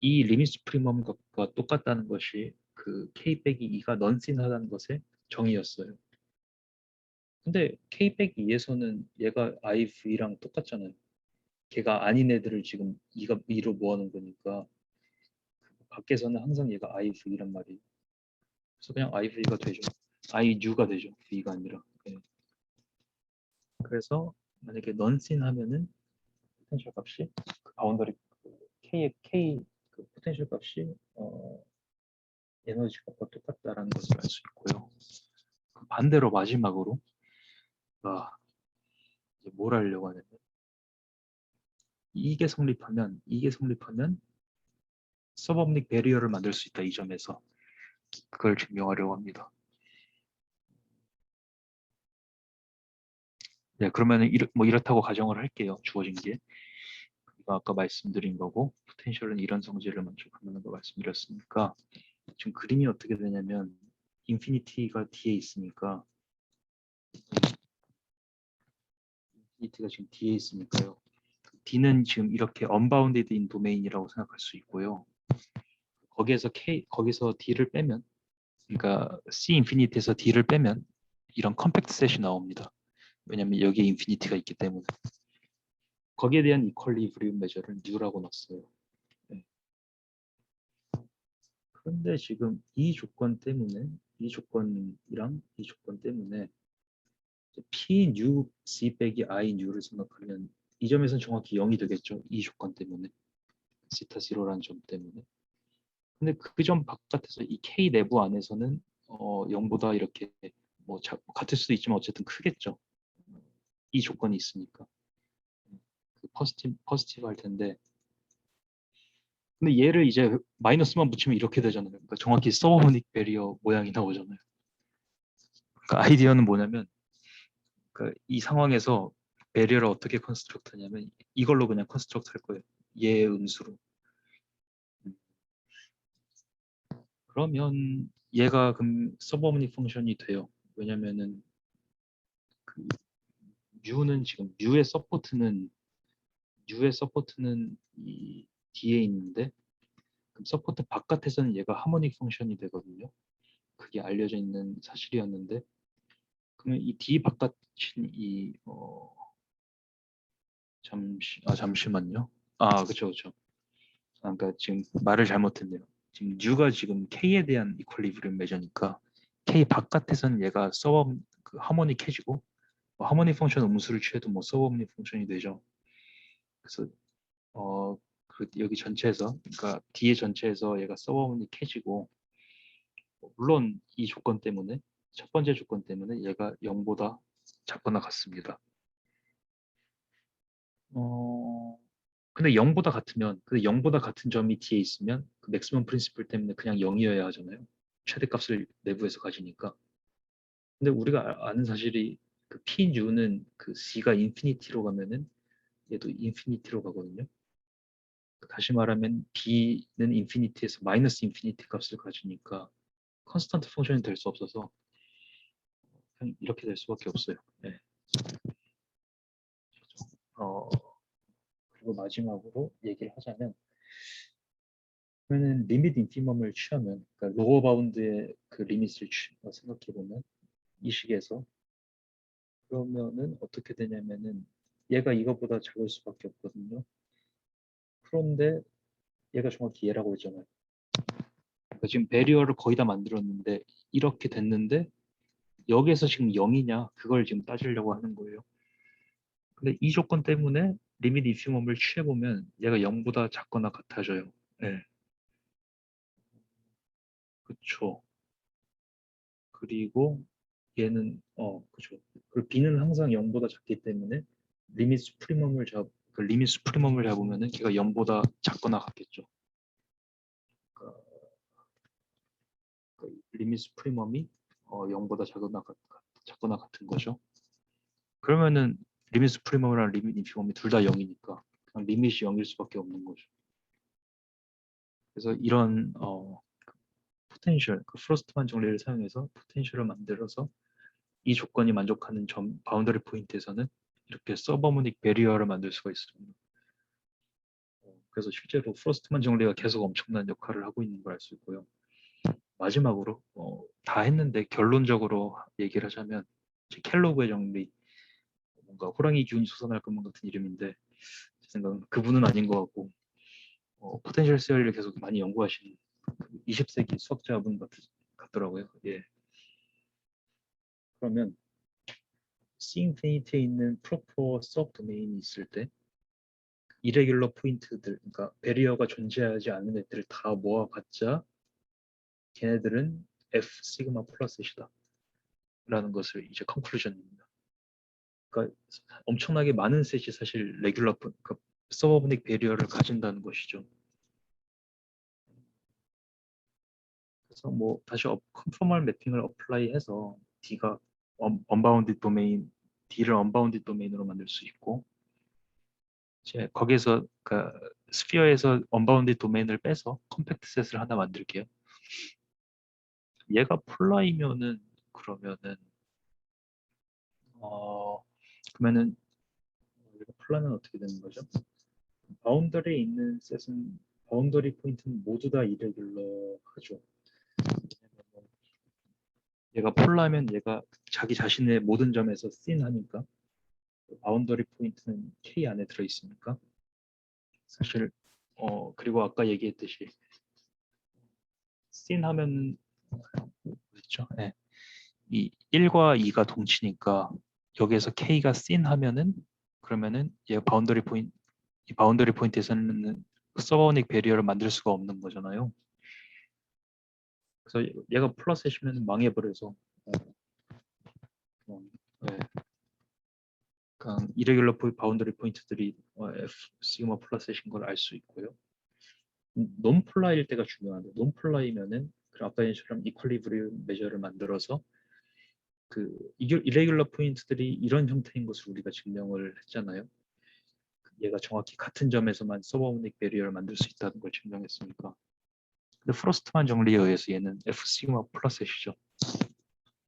이 리미트 프리멈 값과 똑같다는 것이 그 k 빼기 2가 넌씬하다는 것의 정의였어요. 근데 k 빼기 2에서는 얘가iv랑 똑같잖아요. 걔가 아닌 애들을 지금 2로 모아놓은 거니까 밖에서는 항상 얘가 iv란 말이에요. 그래서 그냥 iv가 되죠. iu가 되죠. v가 아니라. 네. 그래서 만약에 넌씬 하면은 포텐셜 값이 그 바운더리 k 그 포텐셜 값이 에너지 값과 똑같다라는 것을 알 수 있고요. 반대로 마지막으로 이제 뭘 하려고 하냐면 이게 성립하면 서브옵닉 베리어를 만들 수 있다. 이 점에서 그걸 증명하려고 합니다. 네, 그러면 뭐 이렇다고 가정을 할게요. 주어진 게. 이거 아까 말씀드린 거고 포텐셜은 이런 성질을 만족한다는 거 말씀드렸으니까 지금 그림이 어떻게 되냐면 인피니티가 뒤에 있으니까 인피니티가 지금 뒤에 있으니까요. D는 지금 이렇게 unbounded in domain이라고 생각할 수 있고요. 거기서 D를 빼면 그러니까 C 인피니티에서 D를 빼면 이런 컴팩트 셋이 나옵니다. 왜냐하면 여기에 인피니티가 있기 때문에 거기에 대한 이퀄리브리움 메저를 U라고 넣었어요. 네. 그런데 지금 이 조건 때문에 이 조건 때문에 P new C 빼기 I new를 생각하면 이 점에서는 정확히 0이 되겠죠. 이 조건 때문에 시타 0라는 점 때문에. 근데 그 점 바깥에서 이 K 내부 안에서는 0보다 이렇게 뭐 같을 수도 있지만 어쨌든 크겠죠. 이 조건이 있으니까. 그 퍼스티브 할 텐데. 근데 얘를 이제 마이너스만 붙이면 이렇게 되잖아요. 그러니까 정확히 서브모닉 베리어 모양이 나오잖아요. 그러니까 아이디어는 뭐냐면 그러니까 이 상황에서 베리어를 어떻게 컨스트럭트 하냐면 이걸로 그냥 컨스트럭트 할 거예요. 얘의 음수로. 그러면 얘가 그럼 서브모닉 펑션이 돼요. 왜냐면은 그 U는 지금 U의 서포트는 이 뒤에 있는데 그럼 서포트 바깥에서는 얘가 하모닉 펑션이 되거든요. 그게 알려져 있는 사실이었는데 그러면 이 D 바깥인 이 잠시만요. 그렇죠. 그러니까 지금 말을 잘못했네요. 지금 U가 지금 K에 대한 이퀄리브리움 메저니까 K 바깥에서는 얘가 서브 그 하모닉해지고 뭐 하모닉 펑션 음수를 취해도 뭐 서브옵닉 펑션이 되죠. 그래서 여기 전체에서 그러니까 D의 전체에서 얘가 서브옵닉해지고 물론 이 조건 때문에 첫 번째 조건 때문에 얘가 0보다 작거나 같습니다. 근데 0보다 같은 점이 뒤에 있으면 그 맥시멈 프린시플 때문에 그냥 0이어야 하잖아요. 최대값을 내부에서 가지니까. 근데 우리가 아는 사실이 그 P는 그 C가 인피니티로 가면은 얘도 인피니티로 가거든요. 다시 말하면 B는 인피니티에서 마이너스 인피니티 값을 가지니까 컨스턴트 펑션이 될 수 없어서 그냥 이렇게 될 수밖에 없어요. 네. 어, 그리고 마지막으로 얘기를 하자면 그러면 리밋 인피멈을 취하면 그러니까 로어 바운드의 그 리밋을 생각해 보면 이 식에서 그러면은 어떻게 되냐면은 얘가 이거보다 작을 수밖에 없거든요. 그런데 얘가 정확히 얘라고 했잖아요. 그러니까 지금 베리어를 거의 다 만들었는데 이렇게 됐는데 여기에서 지금 0이냐 그걸 지금 따지려고 하는 거예요. 근데 이 조건 때문에 리밋 인피멈을 취해보면 얘가 0보다 작거나 같아져요. 네, 그쵸. 그리고 얘는 그죠. 그리고 B는 항상 0보다 작기 때문에 그 리밋 수프리멈을 잡으면은 걔가 0보다 작거나 같겠죠. 그러니까 그 리밋 수프리멈이 0보다 작거나 같은 거죠. 그러면은 리밋 수프리멈이랑 리밋 인피멈이 둘 다 0이니까 그냥 리밋이 0일 수밖에 없는 거죠. 그래서 이런 포텐셜, 그 프로스트만 정리를 사용해서 포텐셜을 만들어서 이 조건이 만족하는 바운더리 포인트에서는 이렇게 서버모닉 베리어를 만들 수가 있습니다. 그래서 실제로 프로스트만 정리가 계속 엄청난 역할을 하고 있는 걸 알 수 있고요. 마지막으로 다 했는데 결론적으로 얘기를 하자면 켈로그의 정리, 뭔가 호랑이 기운이 솟아날 것만 같은 이름인데 제 생각은 그분은 아닌 것 같고 포텐셜 세어리를 계속 많이 연구하신 20세기 수학자분 같더라고요. 예. 그러면 C 인피니티에 있는 프로퍼 서브 도메인이 있을 때 이레귤러 포인트들, 그러니까 베리어가 존재하지 않는 애들을 다 모아봤자 걔네들은 F 시그마 플러스이다 라는 것을 이제 컨클루전입니다. 그러니까 엄청나게 많은 셋이 사실 레귤러 그러니까 서버브닉 베리어를 가진다는 것이죠. 그래서 뭐 다시 컨포멀 매핑을 어플라이해서 D가 언바운드 도메인, D를 언바운드 도메인으로 만들 수 있고 이제 거기에서 그 스피어에서 언바운드 도메인을 빼서 컴팩트 셋을 하나 만들게요. 얘가 폴라이면은 그러면은 그러면은 얘가 폴라면 어떻게 되는 거죠? 바운더리에 있는 셋은 바운더리 포인트는 모두 다 이레귤러 하죠. 얘가 폴라면 얘가 자기 자신의 모든 점에서 씬 하니까 바운더리 포인트는 K 안에 들어 있으니까 사실 그리고 아까 얘기했듯이 씬 하면 뭐였죠? 네. 이 1과 2가 동치니까 여기에서 K가 씬 하면은 그러면은 얘 바운더리 포인트 이 바운더리 포인트에서는 서버닉 베리어를 만들 수가 없는 거잖아요. 그래서 얘가 플러스이면 망해버려서 네. 그러니까 이레귤러 바운더리 포인트들이 F 시그마 플러스인 걸 알 수 있고요. 논플라이일 때가 중요한데 논플라이면은 아까 얘기처럼 이퀄리브리움 메저를 만들어서 그 이레귤러 포인트들이 이런 형태인 것을 우리가 증명을 했잖아요. 얘가 정확히 같은 점에서만 서버모닉 베리어를 만들 수 있다는 걸 증명했으니까. 근데 프로스트만 정리에 의해서 얘는 F 시그마 플러스이죠.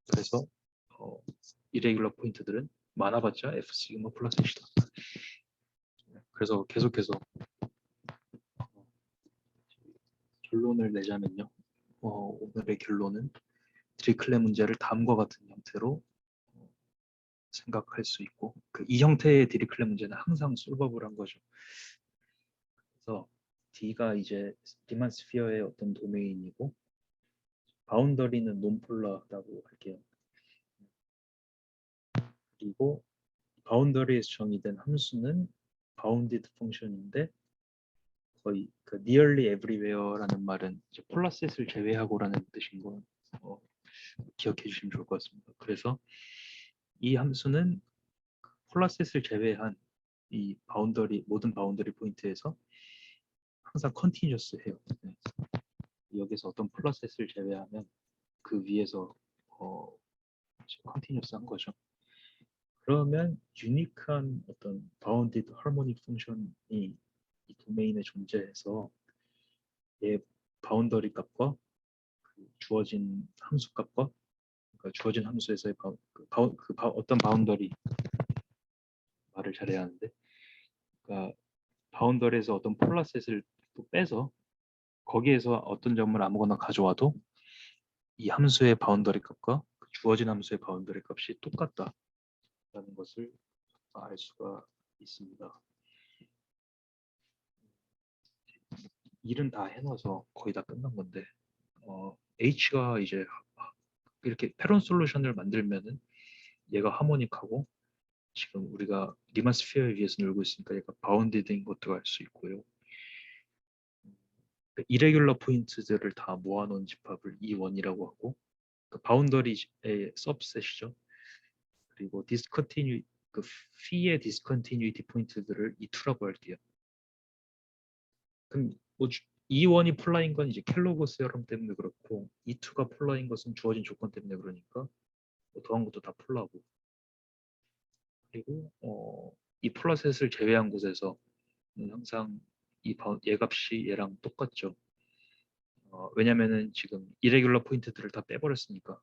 그래서 이레귤러 포인트들은 많아봤자 F 시그마 플러스이다. 그래서 계속해서 결론을 내자면요. 오늘의 결론은 드리클레 문제를 다음과 같은 형태로 생각할 수 있고 이 형태의 디리클레 문제는 항상 솔버블한 거죠. 그래서 D가 이제 디만스피어의 어떤 도메인이고 바운더리는 논폴라라고 할게요. 그리고 바운더리에서 정의된 함수는 바운디드 펑션인데 거의 그 nearly everywhere라는 말은 이제 폴라셋을 제외하고라는 뜻인 거 기억해 주시면 좋을 것 같습니다. 그래서 이 함수는 폴라셋을 제외한 이 바운더리 모든 바운더리 포인트에서 항상 컨티뉴어스해요. 네. 여기서 어떤 플러셋을 제외하면 그 위에서 컨티뉴어스한 거죠. 그러면 유니크한 어떤 바운디드 하모닉 펑션이 이 도메인에 존재해서 얘 바운더리 값과 그 주어진 함수 값과 그러니까 주어진 함수에서의 어떤 바운더리 말을 잘해야 하는데 그러니까 바운더리에서 어떤 폴라셋을 또 빼서 거기에서 어떤 점을 아무거나 가져와도 이 함수의 바운더리 값과 그 주어진 함수의 바운더리 값이 똑같다라는 것을 알 수가 있습니다. 일은 다 해놔서 거의 다 끝난 건데 H가 이제 이렇게 패런 솔루션을 만들면은 얘가 하모닉하고 지금 우리가 리만 스피어에 의해서 놀고 있으니까 얘가 바운디드인 것도 알 수 있고요. 이레귤러 포인트들을 다 모아놓은 집합을 E1이라고 하고 바운더리의 서브셋이죠. 그리고 그 피의 디스컨티뉴이티 포인트들을 E2라고 할게요. 그럼 뭐 E1이 폴라인 건 이제 켈로그 세럼 때문에 그렇고 E2가 폴라인 것은 주어진 조건 때문에 그러니까 뭐 더한 것도 다 폴라고 그리고 이 폴라셋을 제외한 곳에서 항상 얘 값이 얘랑 똑같죠. 왜냐면은 지금 이레귤러 포인트들을 다 빼버렸으니까.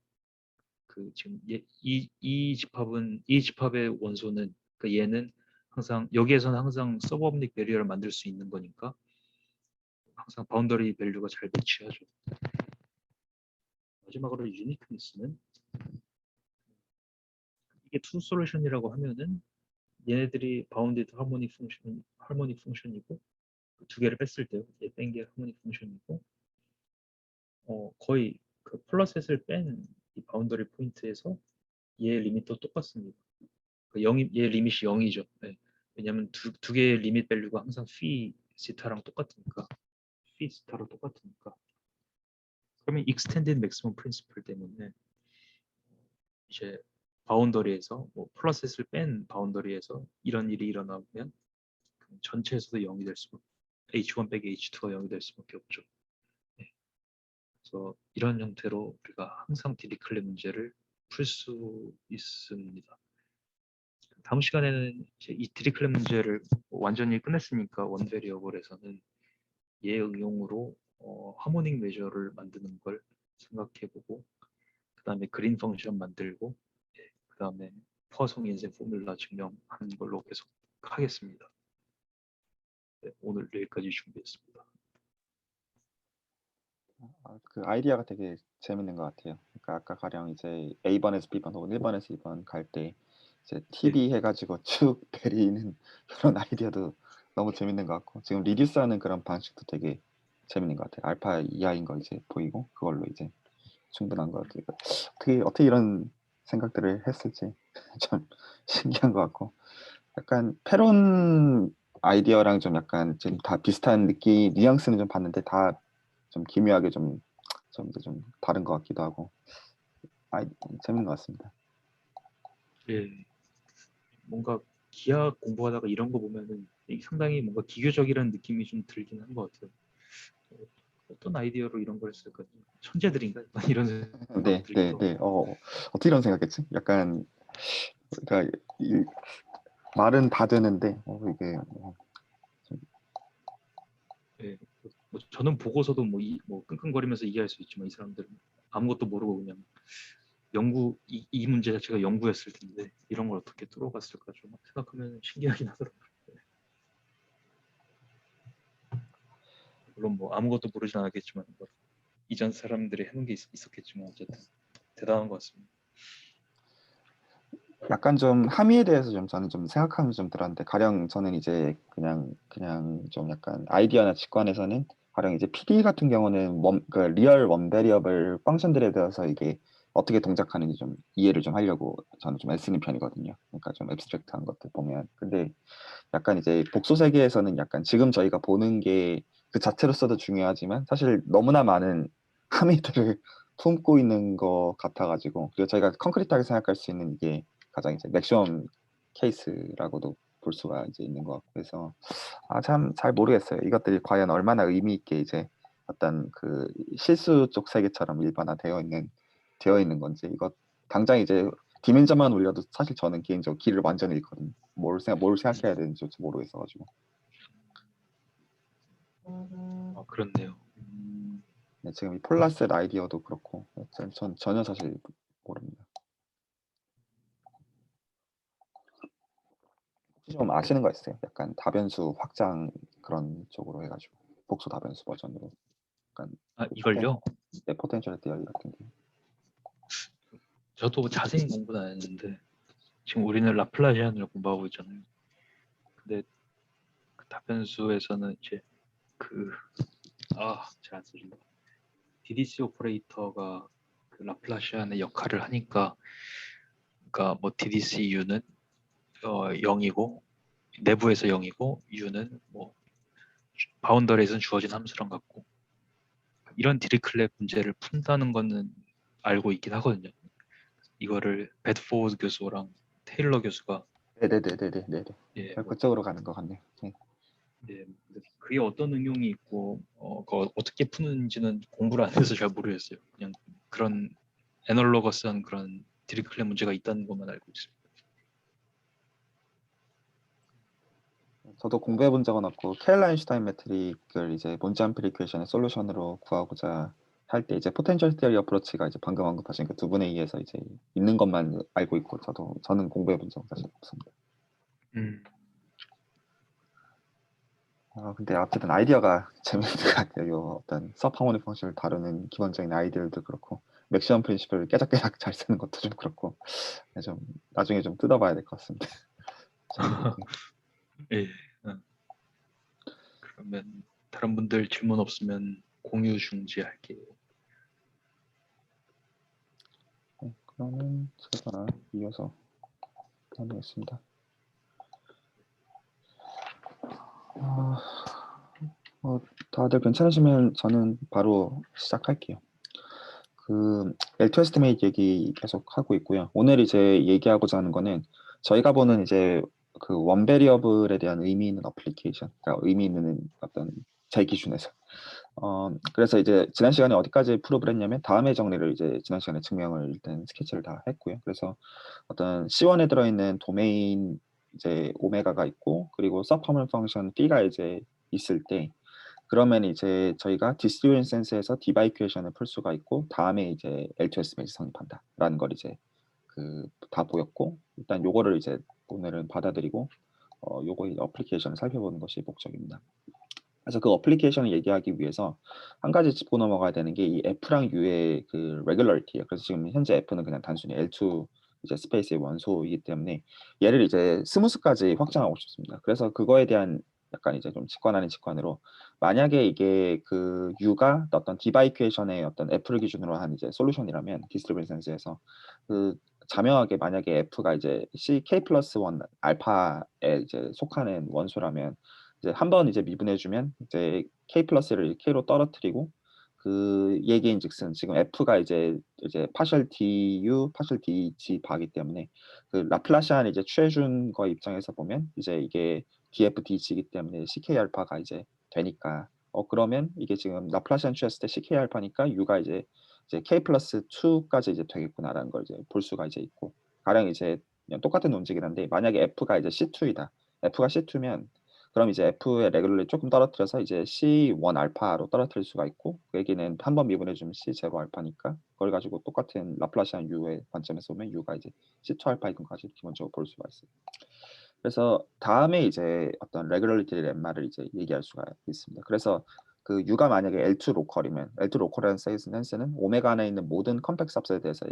그 지금 이 집합의 원소는, 그러니까 얘는 항상 여기에서는 항상 서브옵닉 베리어를 만들 수 있는 거니까 항상 바운더리 밸류가 잘 매치하죠. 마지막으로 유니크니스는, 이게 투 솔루션이라고 하면은 얘네들이 바운디드 하모닉 펑션이고, 두 개를 뺐을 때요. 얘 뺀 게 하모닉 펑션이고, 거의 그 플러셋을 뺀 이 바운더리 포인트에서 얘 리밋도 똑같습니다. 얘 리밋이 0이죠. 네. 왜냐하면 두 개의 리밋 밸류가 항상 phi 시타랑 똑같으니까, phi 시타로 똑같으니까. 그러면 extended maximum principle 때문에 이제 바운더리에서 뭐 플러셋을 뺀 바운더리에서 이런 일이 일어나면 전체에서도 0이 될 수밖에, H1 빼기 H2가 0이 될 수밖에 없죠. 네. 그래서 이런 형태로 우리가 항상 디리클레 문제를 풀 수 있습니다. 다음 시간에는 이제 이 디리클레 문제를 완전히 끝냈으니까 원베리어블에서는 얘 응용으로 하모닉 메저를 만드는 걸 생각해보고, 그 다음에 그린 펑션 만들고, 그 다음에 포화성 인쇄 포뮬라 증명하는 걸로 계속 하겠습니다. 네, 오늘 여기까지 준비했습니다. 그 아이디어가 되게 재밌는 것 같아요. 그러니까 아까 가령 이제 A번에서 B번 혹은 1번에서 2번 갈 때 이제 TD 해가지고 쭉 내리는 그런 아이디어도 너무 재밌는 것 같고, 지금 리듀스하는 그런 방식도 되게 재밌는 것 같아요. 알파 이하인 거 이제 보이고 그걸로 이제 충분한 것 같아요. 어떻게 이런 생각들을 했을지 좀 신기한 것 같고, 약간 페론 아이디어랑 좀 약간 지금 다 비슷한 느낌, 뉘앙스는 좀 봤는데 다 좀 기묘하게 좀 다른 것 같기도 하고, 재밌는 것 같습니다. 예, 뭔가 기하 공부하다가 이런 거 보면은 상당히 뭔가 기교적이라는 느낌이 좀 들긴 한 것 같아요. 어떤 아이디어로 이런 걸 했을까? 천재들인가? 이런 생각 네, 네, 들기도 네. 하고. 어떻게 이런 생각했지? 약간 그러니까 말은 다 되는데 이게 예, 뭐 저는 보고서도 뭐 끙끙거리면서 이해할 수 있지만 이 사람들은 아무것도 모르고 그냥 이 문제 자체가 연구였을 텐데 이런 걸 어떻게 뚫어갔을까 좀 생각하면 신기하긴 하더라고요. 물론 뭐 아무것도 모르진 않았겠지만 뭐 이전 사람들이 해놓은 게 있었겠지만 어쨌든 대단한 것 같습니다. 약간 좀 함의에 대해서 좀 저는 좀 생각하면서 좀 들었는데, 가령 저는 이제 그냥 좀 약간 아이디어나 직관에서는 가령 이제 PD 같은 경우는 그 리얼 원베리어블 펑션들에 대해서 이게 어떻게 동작하는지 좀 이해를 좀 하려고 저는 좀 애쓰는 편이거든요. 그러니까 좀 앱스트랙트한 것들 보면. 근데 약간 이제 복소 세계에서는 약간 지금 저희가 보는 게 그 자체로서도 중요하지만 사실 너무나 많은 함의들을 품고 있는 것 같아가지고, 그리고 저희가 콘크리트하게 생각할 수 있는 이게 가장 이제 맥시멈 케이스라고도 볼 수가 이제 있는 것 같고, 그래서 참 잘 모르겠어요. 이것들이 과연 얼마나 의미 있게 이제 어떤 그 실수 쪽 세계처럼 되어 있는 건지, 이거 당장 이제 디멘전만 올려도 사실 저는 개인적으로 길을 완전히 잃거든요. 뭘 생각해야 되는지 모르겠어가지고. 그렇네요. 네, 지금 이 폴라셋 아이디어도 그렇고 전 전혀 사실 모릅니다. 혹시 좀 아시는 거 있어요? 약간 다변수 확장 그런 쪽으로 해가지고 복수 다변수 버전으로 약간 이걸요? 포텐셜 디어리 같은 게. 저도 자세히 공부는 안 했는데 지금 우리는 라플라시안을 공부하고 있잖아요. 근데 그 답변수에서는 이제 잘안 써진다. DDC 오퍼레이터가 그 라플라시안의 역할을 하니까, 그러니까 뭐 DDC U는 0이고 내부에서 0이고 U는 뭐 바운더리에서는 주어진 함수랑 같고, 이런 디리클렛 문제를 푼다는 거는 알고 있긴 하거든요. 이거를 베드포드 교수랑 테일러 교수가 네네네네네. 예, 그쪽으로 가는 것 같네요. 네. 예, 그게 어떤 응용이 있고 그거 어떻게 푸는지는 공부를 안 해서 잘 모르겠어요. 그냥 그런 애널로거스한 그런 디리클렛 문제가 있다는 것만 알고 있습니다. 저도 공부해 본 적은 없고 캐럴라인슈타인 매트릭을 이제 몬지암필 이퀘이션의 솔루션으로 구하고자 할 때 이제 포텐셜 티어리 어프로치가 이제 방금 언급하신 그 두 분에 의해서 이제 있는 것만 알고 있고 저는 공부해 본 적은 사실 없습니다. 음, 근데 어쨌든 아이디어가 재밌는 것 같아요. 요 어떤 서브하모닉 펑션을 다루는 기본적인 아이디어도 그렇고 맥시멈 프린시플을 깨작깨작 잘 쓰는 것도 좀 그렇고 좀 나중에 좀 뜯어봐야 될 것 같습니다. 재밌는데. 예. 그러면 다른 분들 질문 없으면 공유 중지할게요. 그러면 제가 이어서 하겠습니다. 다들 괜찮으시면 저는 바로 시작할게요. 그 L2 에스티메이트 얘기 계속 하고 있고요. 오늘 이제 얘기하고자 하는 거는 저희가 보는 이제 그 원베리어블에 대한 의미 있는 어플리케이션, 그러니까 의미 있는 어떤 제 기준에서. 그래서 이제 지난 시간에 어디까지 프로브를 했냐면 다음의 정리를 이제 지난 시간에 증명을 일단 스케치를 다 했고요. 그래서 어떤 C1에 들어있는 도메인 이제 오메가가 있고 그리고 서퍼먼 펑션 B가 이제 있을 때 그러면 이제 저희가 디스트리뷰션 센스에서 디바 이퀘이션을 풀 수가 있고 다음에 이제 L2 에스티메이트 성립한다라는 걸 이제 그 다 보였고 일단 요거를 이제 오늘은 받아들이고 요거 어플리케이션을 살펴보는 것이 목적입니다. 그래서 그 어플리케이션을 얘기하기 위해서 한 가지 짚고 넘어가야 되는 게 이 F랑 U의 그 레귤러리티예요. 그래서 지금 현재 F는 그냥 단순히 L2 이제 스페이스의 원소이기 때문에 얘를 이제 스무스까지 확장하고 싶습니다. 그래서 그거에 대한 약간 이제 좀 직관 아닌 직관으로 만약에 이게 그 U가 어떤 디바 이퀘이션의 어떤 F를 기준으로 한 이제 솔루션이라면 디스트리뷰션 센스에서 그 자명하게 만약에 F가 이제 CK 플러스 1 알파에 이제 속하는 원소라면 이제 한번 이제 미분해주면 이제 k 플러스를 k로 떨어뜨리고 그 얘기인즉슨 지금 f가 이제 파셜 du 파셜 dg 바기 때문에 그 라플라시안 이제 취해준 거 입장에서 보면 이제 이게 df dg이기 때문에 ck 알파가 이제 되니까 그러면 이게 지금 라플라시안 취했을 때 ck 알파니까 u가 이제 k 플러스 2까지 이제 되겠구나라는 걸 이제 볼 수가 이제 있고 가령 이제 그냥 똑같은 논지긴 한데 만약에 f가 이제 c2이다 f가 c2면 그럼 이제 F의 레귤러를 조금 떨어뜨려서 이제 C1 알파로 떨어뜨릴 수가 있고 그 얘기는 한 번 미분해주면 C0 알파니까 그걸 가지고 똑같은 라플라시안 U의 관점에서 보면 U가 이제 C2 알파인 것까지 기본적으로 볼 수가 있어요. 그래서 다음에 이제 어떤 레귤러리티 렘마를 이제 얘기할 수가 있습니다. 그래서 그 U가 만약에 L2 로컬이면 L2 로컬이라는 센스는 오메가 안에 있는 모든 컴팩스 삽스에 대해서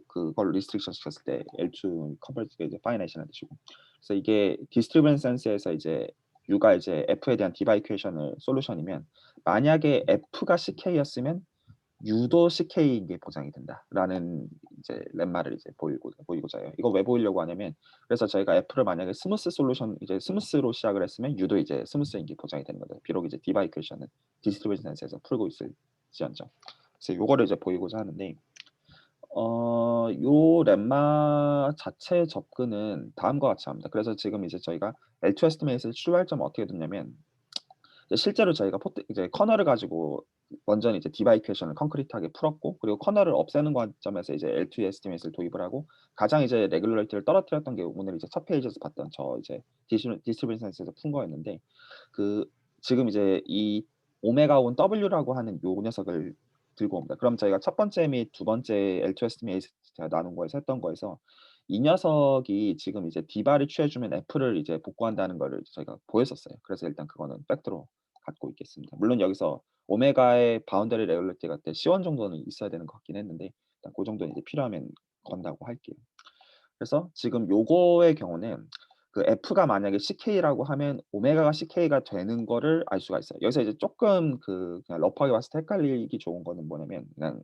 그걸 리스트릭션 시켰을 때 L2 컴팩스가 이제 파이나이션을 뜻이고 그래서 이게 디스트리뷰션 센스에서 이제 U가 이제 F에 대한 디바 이퀘이션을 솔루션이면 만약에 F가 CK였으면 U도 CK인 게 보장이 된다라는 이제 렘마를 이제 보이고자 해요. 이거 왜 보이려고 하냐면 그래서 저희가 F를 만약에 스무스 솔루션 이제 스무스로 시작을 했으면 U도 이제 스무스인 게 보장이 되는 거죠. 비록 이제 디바 이퀘이션은 디스트리뷰션 센스에서 풀고 있을지언정. 그래서 요거를 이제 보이고자 하는데 요 렘마 자체 접근은 다음과 같이 합니다. 그래서 지금 이제 저희가 L2 에스티메이트의 출발점은 어떻게 됐냐면 실제로 저희가 이제 커널을 가지고 완전히 이제 디바 이퀘이션을 concrete하게 풀었고 그리고 커널을 없애는 관점에서 이제 L2 에스티메이트를 도입을 하고 가장 이제 레귤러리티를 떨어뜨렸던 게 오늘 이제 첫 페이지에서 봤던 저 이제 디스트리뷰션 센스에서 푼 거였는데 그 지금 이제 이 오메가 온 W라고 하는 요 녀석을 들고 옵니다. 그럼 저희가 첫 번째 및 두 번째 L2 에스티메이트 제가 나눈 거에서 했던 거에서 이 녀석이 지금 이제 디바를 취해주면 F를 이제 복구한다는 거를 저희가 보였었어요. 그래서 일단 그거는 팩트로 갖고 있겠습니다. 물론 여기서 오메가의 바운더리 레귤러티가 때 C1 정도는 있어야 되는 것 같긴 했는데 일단 그 정도는 이제 필요하면 건다고 할게요. 그래서 지금 요거의 경우는 그 F가 만약에 CK라고 하면 오메가가 CK가 되는 거를 알 수가 있어요. 여기서 이제 조금 그냥 러프하게 봤을 때 헷갈리기 좋은 거는 뭐냐면 그냥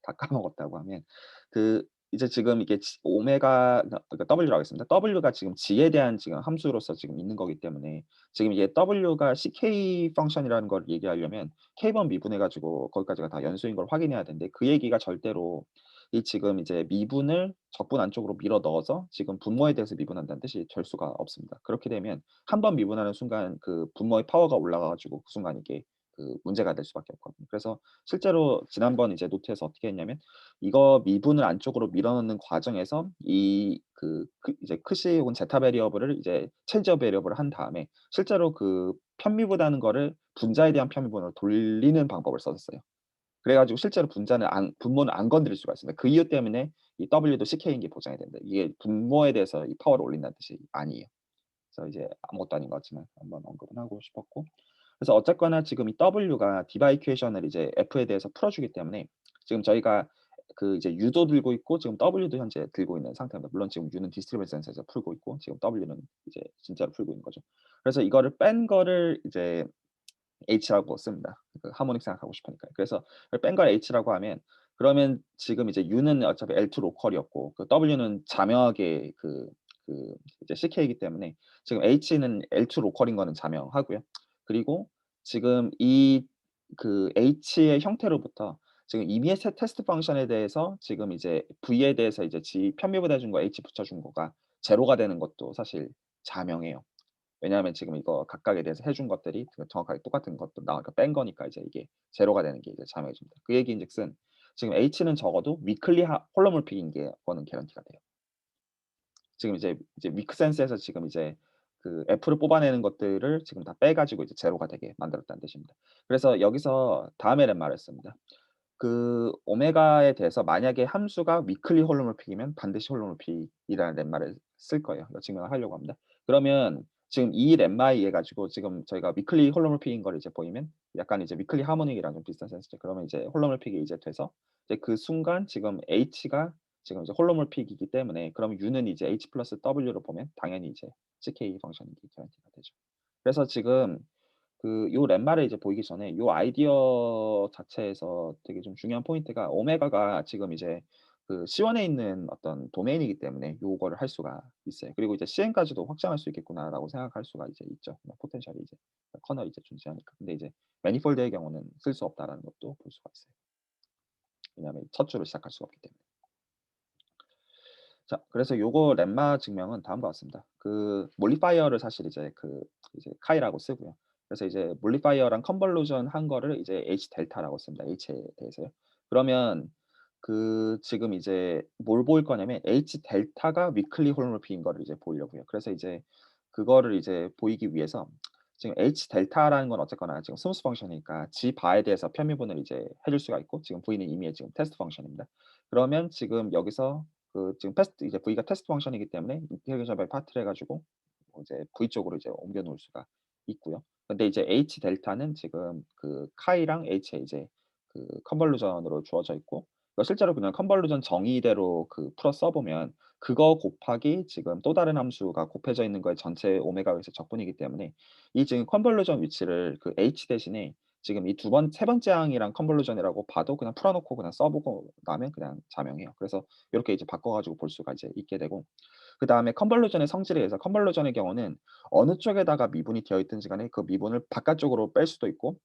다 까먹었다고 하면 그 이제 지금 이게 오메가 그러니까 W라고 하겠습니다. W가 지금 G에 대한 지금 함수로서 지금 있는 거기 때문에 지금 이게 W가 CK 펑션이라는 걸 얘기하려면 K번 미분해 가지고 거기까지가 다 연수인 걸 확인해야 되는데 그 얘기가 절대로 이 지금 이제 미분을 적분 안쪽으로 밀어 넣어서 지금 분모에 대해서 미분한다는 뜻이 될 수가 없습니다. 그렇게 되면 한 번 미분하는 순간 그 분모의 파워가 올라가 가지고 그 순간 이게 그 문제가 될 수밖에 없거든요. 그래서 실제로 지난번 이제 노트에서 어떻게 했냐면 이거 미분을 안쪽으로 밀어넣는 과정에서 이제 크시 혹은 제타 베리어블을 이제 체인지 오브 베리어블을 한 다음에 실제로 그 편미분하는 거를 분자에 대한 편미분으로 돌리는 방법을 썼어요. 그래 가지고 실제로 분모는 안 건드릴 수가 있습니다. 그 이유 때문에 이 W도 CK인 게 보장이 됩니다. 이게 분모에 대해서 이 파워를 올린다는 뜻이 아니에요. 그래서 이제 아무것도 아닌 것 같지만 한번 언급은 하고 싶었고. 그래서 어쨌거나 지금 이 W가 디바 이퀘이션을 이제 F에 대해서 풀어주기 때문에 지금 저희가 그 이제 U도 들고 있고 지금 W도 현재 들고 있는 상태입니다. 물론 지금 U는 디스트리뷰트 센서에서 풀고 있고 지금 W는 이제 진짜로 풀고 있는 거죠. 그래서 이거를 뺀 거를 이제 H라고 씁니다. 그 하모닉 생각하고 싶으니까요. 그래서 뺀 걸 H라고 하면 그러면 지금 이제 U는 어차피 L2 로컬이었고 그 W는 자명하게 이제 CK이기 때문에 지금 H는 L2 로컬인 거는 자명하고요. 그리고 지금 이 그 H의 형태로부터 지금 이미의 테스트 펑션에 대해서 지금 이제 V에 대해서 이제 G 편미분해 준 거 H 붙여준 거가 제로가 되는 것도 사실 자명해요. 왜냐하면 지금 이거 각각에 대해서 해준 것들이 정확하게 똑같은 것도 나오니까 뺀 거니까 이제 이게 제로가 되는 게 이제 자명해집니다. 그 얘기인즉슨 지금 H는 적어도 위클리 홀로몰픽인 게 그거는 개런티가 돼요. 지금 이제 위크 센스에서 지금 이제 그 F를 뽑아내는 것들을 지금 다 빼 가지고 이제 제로가 되게 만들었다는 뜻입니다. 그래서 여기서 다음에 lem마를 씁니다. 그 오메가에 대해서 만약에 함수가 위클리 홀로몰픽이면 반드시 홀로몰픽이라는 렘마를 쓸 거예요. 이거 증명을 하려고 합니다. 그러면 지금 이 렘마에 의해 가지고 지금 저희가 위클리 홀로몰픽인 걸 이제 보이면 약간 이제 위클리 하모닉이랑 좀 비슷한 센스죠. 그러면 이제 홀로몰픽이 이제 돼서 이제 그 순간 지금 H가 지금 이제 홀로몰픽이기 때문에 그럼 U는 이제 H 플러스 W로 보면 당연히 이제 CK 펑션이 개런티가 되죠. 그래서 지금 요 렘마를 이제 보이기 전에 요 아이디어 자체에서 되게 좀 중요한 포인트가 오메가가 지금 이제 그 C1에 있는 어떤 도메인이기 때문에 요거를 할 수가 있어요. 그리고 이제 CN까지도 확장할 수 있겠구나라고 생각할 수가 이제 있죠. 포텐셜이 이제 커널이 이제 존재하니까. 근데 이제 매니폴드의 경우는 쓸 수 없다라는 것도 볼 수가 있어요. 왜냐하면 첫 줄을 시작할 수가 없기 때문에. 자, 그래서 요거 렘마 증명은 다음과 같습니다. 그 몰리파이어를 사실 이제 이제 카이라고 쓰고요. 그래서 이제 몰리파이어랑 컨볼루션 한 거를 이제 H 델타라고 씁니다. H에 대해서요. 그러면 지금 이제 뭘 보일 거냐면 H 델타가 위클리 홀로몰픽인 거를 이제 보이려고요. 그래서 이제 그거를 이제 보이기 위해서 지금 H 델타라는 건 어쨌거나 지금 스무스 펑션이니까 G 바에 대해서 편미분을 이제 해줄 수가 있고 지금 V는 이미 지금 테스트 펑션입니다. 그러면 지금 여기서 지금 테스트 이제 V가 테스트 펑션이기 때문에 인테그레이션 바이 파트를 해 가지고 이제 V 쪽으로 이제 옮겨 놓을 수가 있고요. 근데 이제 H 델타는 지금 카이랑 H의 이제 컨볼루션으로 주어져 있고 실제로 그냥 컨볼루션 정의대로 풀어 써 보면 그거 곱하기 지금 또 다른 함수가 곱해져 있는 거에 전체 오메가가 있어 적분이기 때문에 이 지금 컨볼루션 위치를 H 대신에 지금 이 세 번째 항이랑 컨볼루션이라고 봐도 그냥 풀어 놓고 그냥 써 보고 나면 그냥 자명해요. 그래서 요렇게 이제 바꿔 가지고 볼 수가 이제 있게 되고 그다음에 컨볼루션의 성질에 의해서 컨볼루션의 경우는 어느 쪽에다가 미분이 되어 있든지 간에 그 미분을 바깥쪽으로 뺄 수도 있고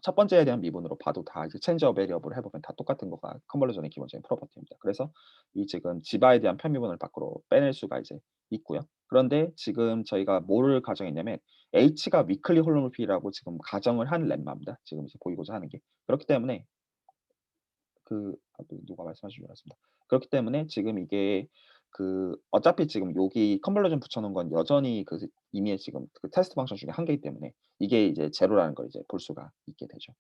첫 번째에 대한 미분으로 봐도 다 이제 체인지 오브 베리어블을 해 보면 다 똑같은 거가 컨볼루션의 기본적인 프로퍼티입니다. 그래서 이 지금 지바에 대한 편미분을 밖으로 빼낼 수가 이제 있고요. 그런데 지금 저희가 뭐를 가정했냐면 H가 위클리 홀로몰픽이라고 지금 가정을 한 렘마입니다. 지금 이제 보이고자 하는 게. 그렇기 때문에 누가 말씀하신 줄 알았습니다. 그렇기 때문에 지금 이게 어차피 지금 여기 컨볼루션 붙여 놓은 건 여전히 이미의 지금 테스트 펑션 중에 한 개이기 때문에 이게 이제 제로라는 걸 이제 볼 수가 있게 되죠.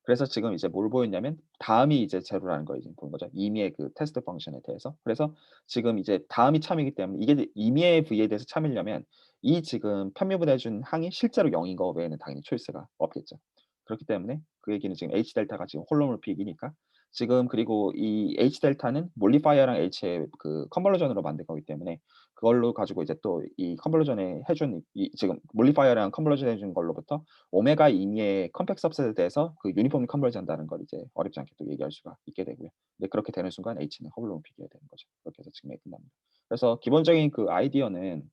그래서 지금 이제 뭘 보였냐면 다음이 이제 제로라는 걸 이제 본 거죠. 임의의 테스트 펑션에 대해서. 그래서 지금 이제 다음이 참이기 때문에 이게 임의의 V에 대해서 참이려면 이 지금 편미분해 준 항이 실제로 0인 거 외에는 당연히 초이스가 없겠죠. 그렇기 때문에 그 얘기는 지금 H 델타가 지금 홀로몰픽이니까 지금 그리고 이 H 델타는 몰리파이어랑 H의 컨볼루션으로 만든 거기 때문에 그걸로 가지고 이제 또 이 컨볼루션에 해준 지금 몰리파이어랑 컨볼루션 해준 걸로부터 오메가 임의의 컴팩 सब셋에 대해서 유니폼 컨버지 한다는 걸 이제 어렵지 않게 또 얘기할 수가 있게 되고요. 근데 그렇게 되는 순간 H는 홀로몰픽이어야 되는 거죠. 그렇게 해서 증명이 끝납니다. 그래서 기본적인 아이디어는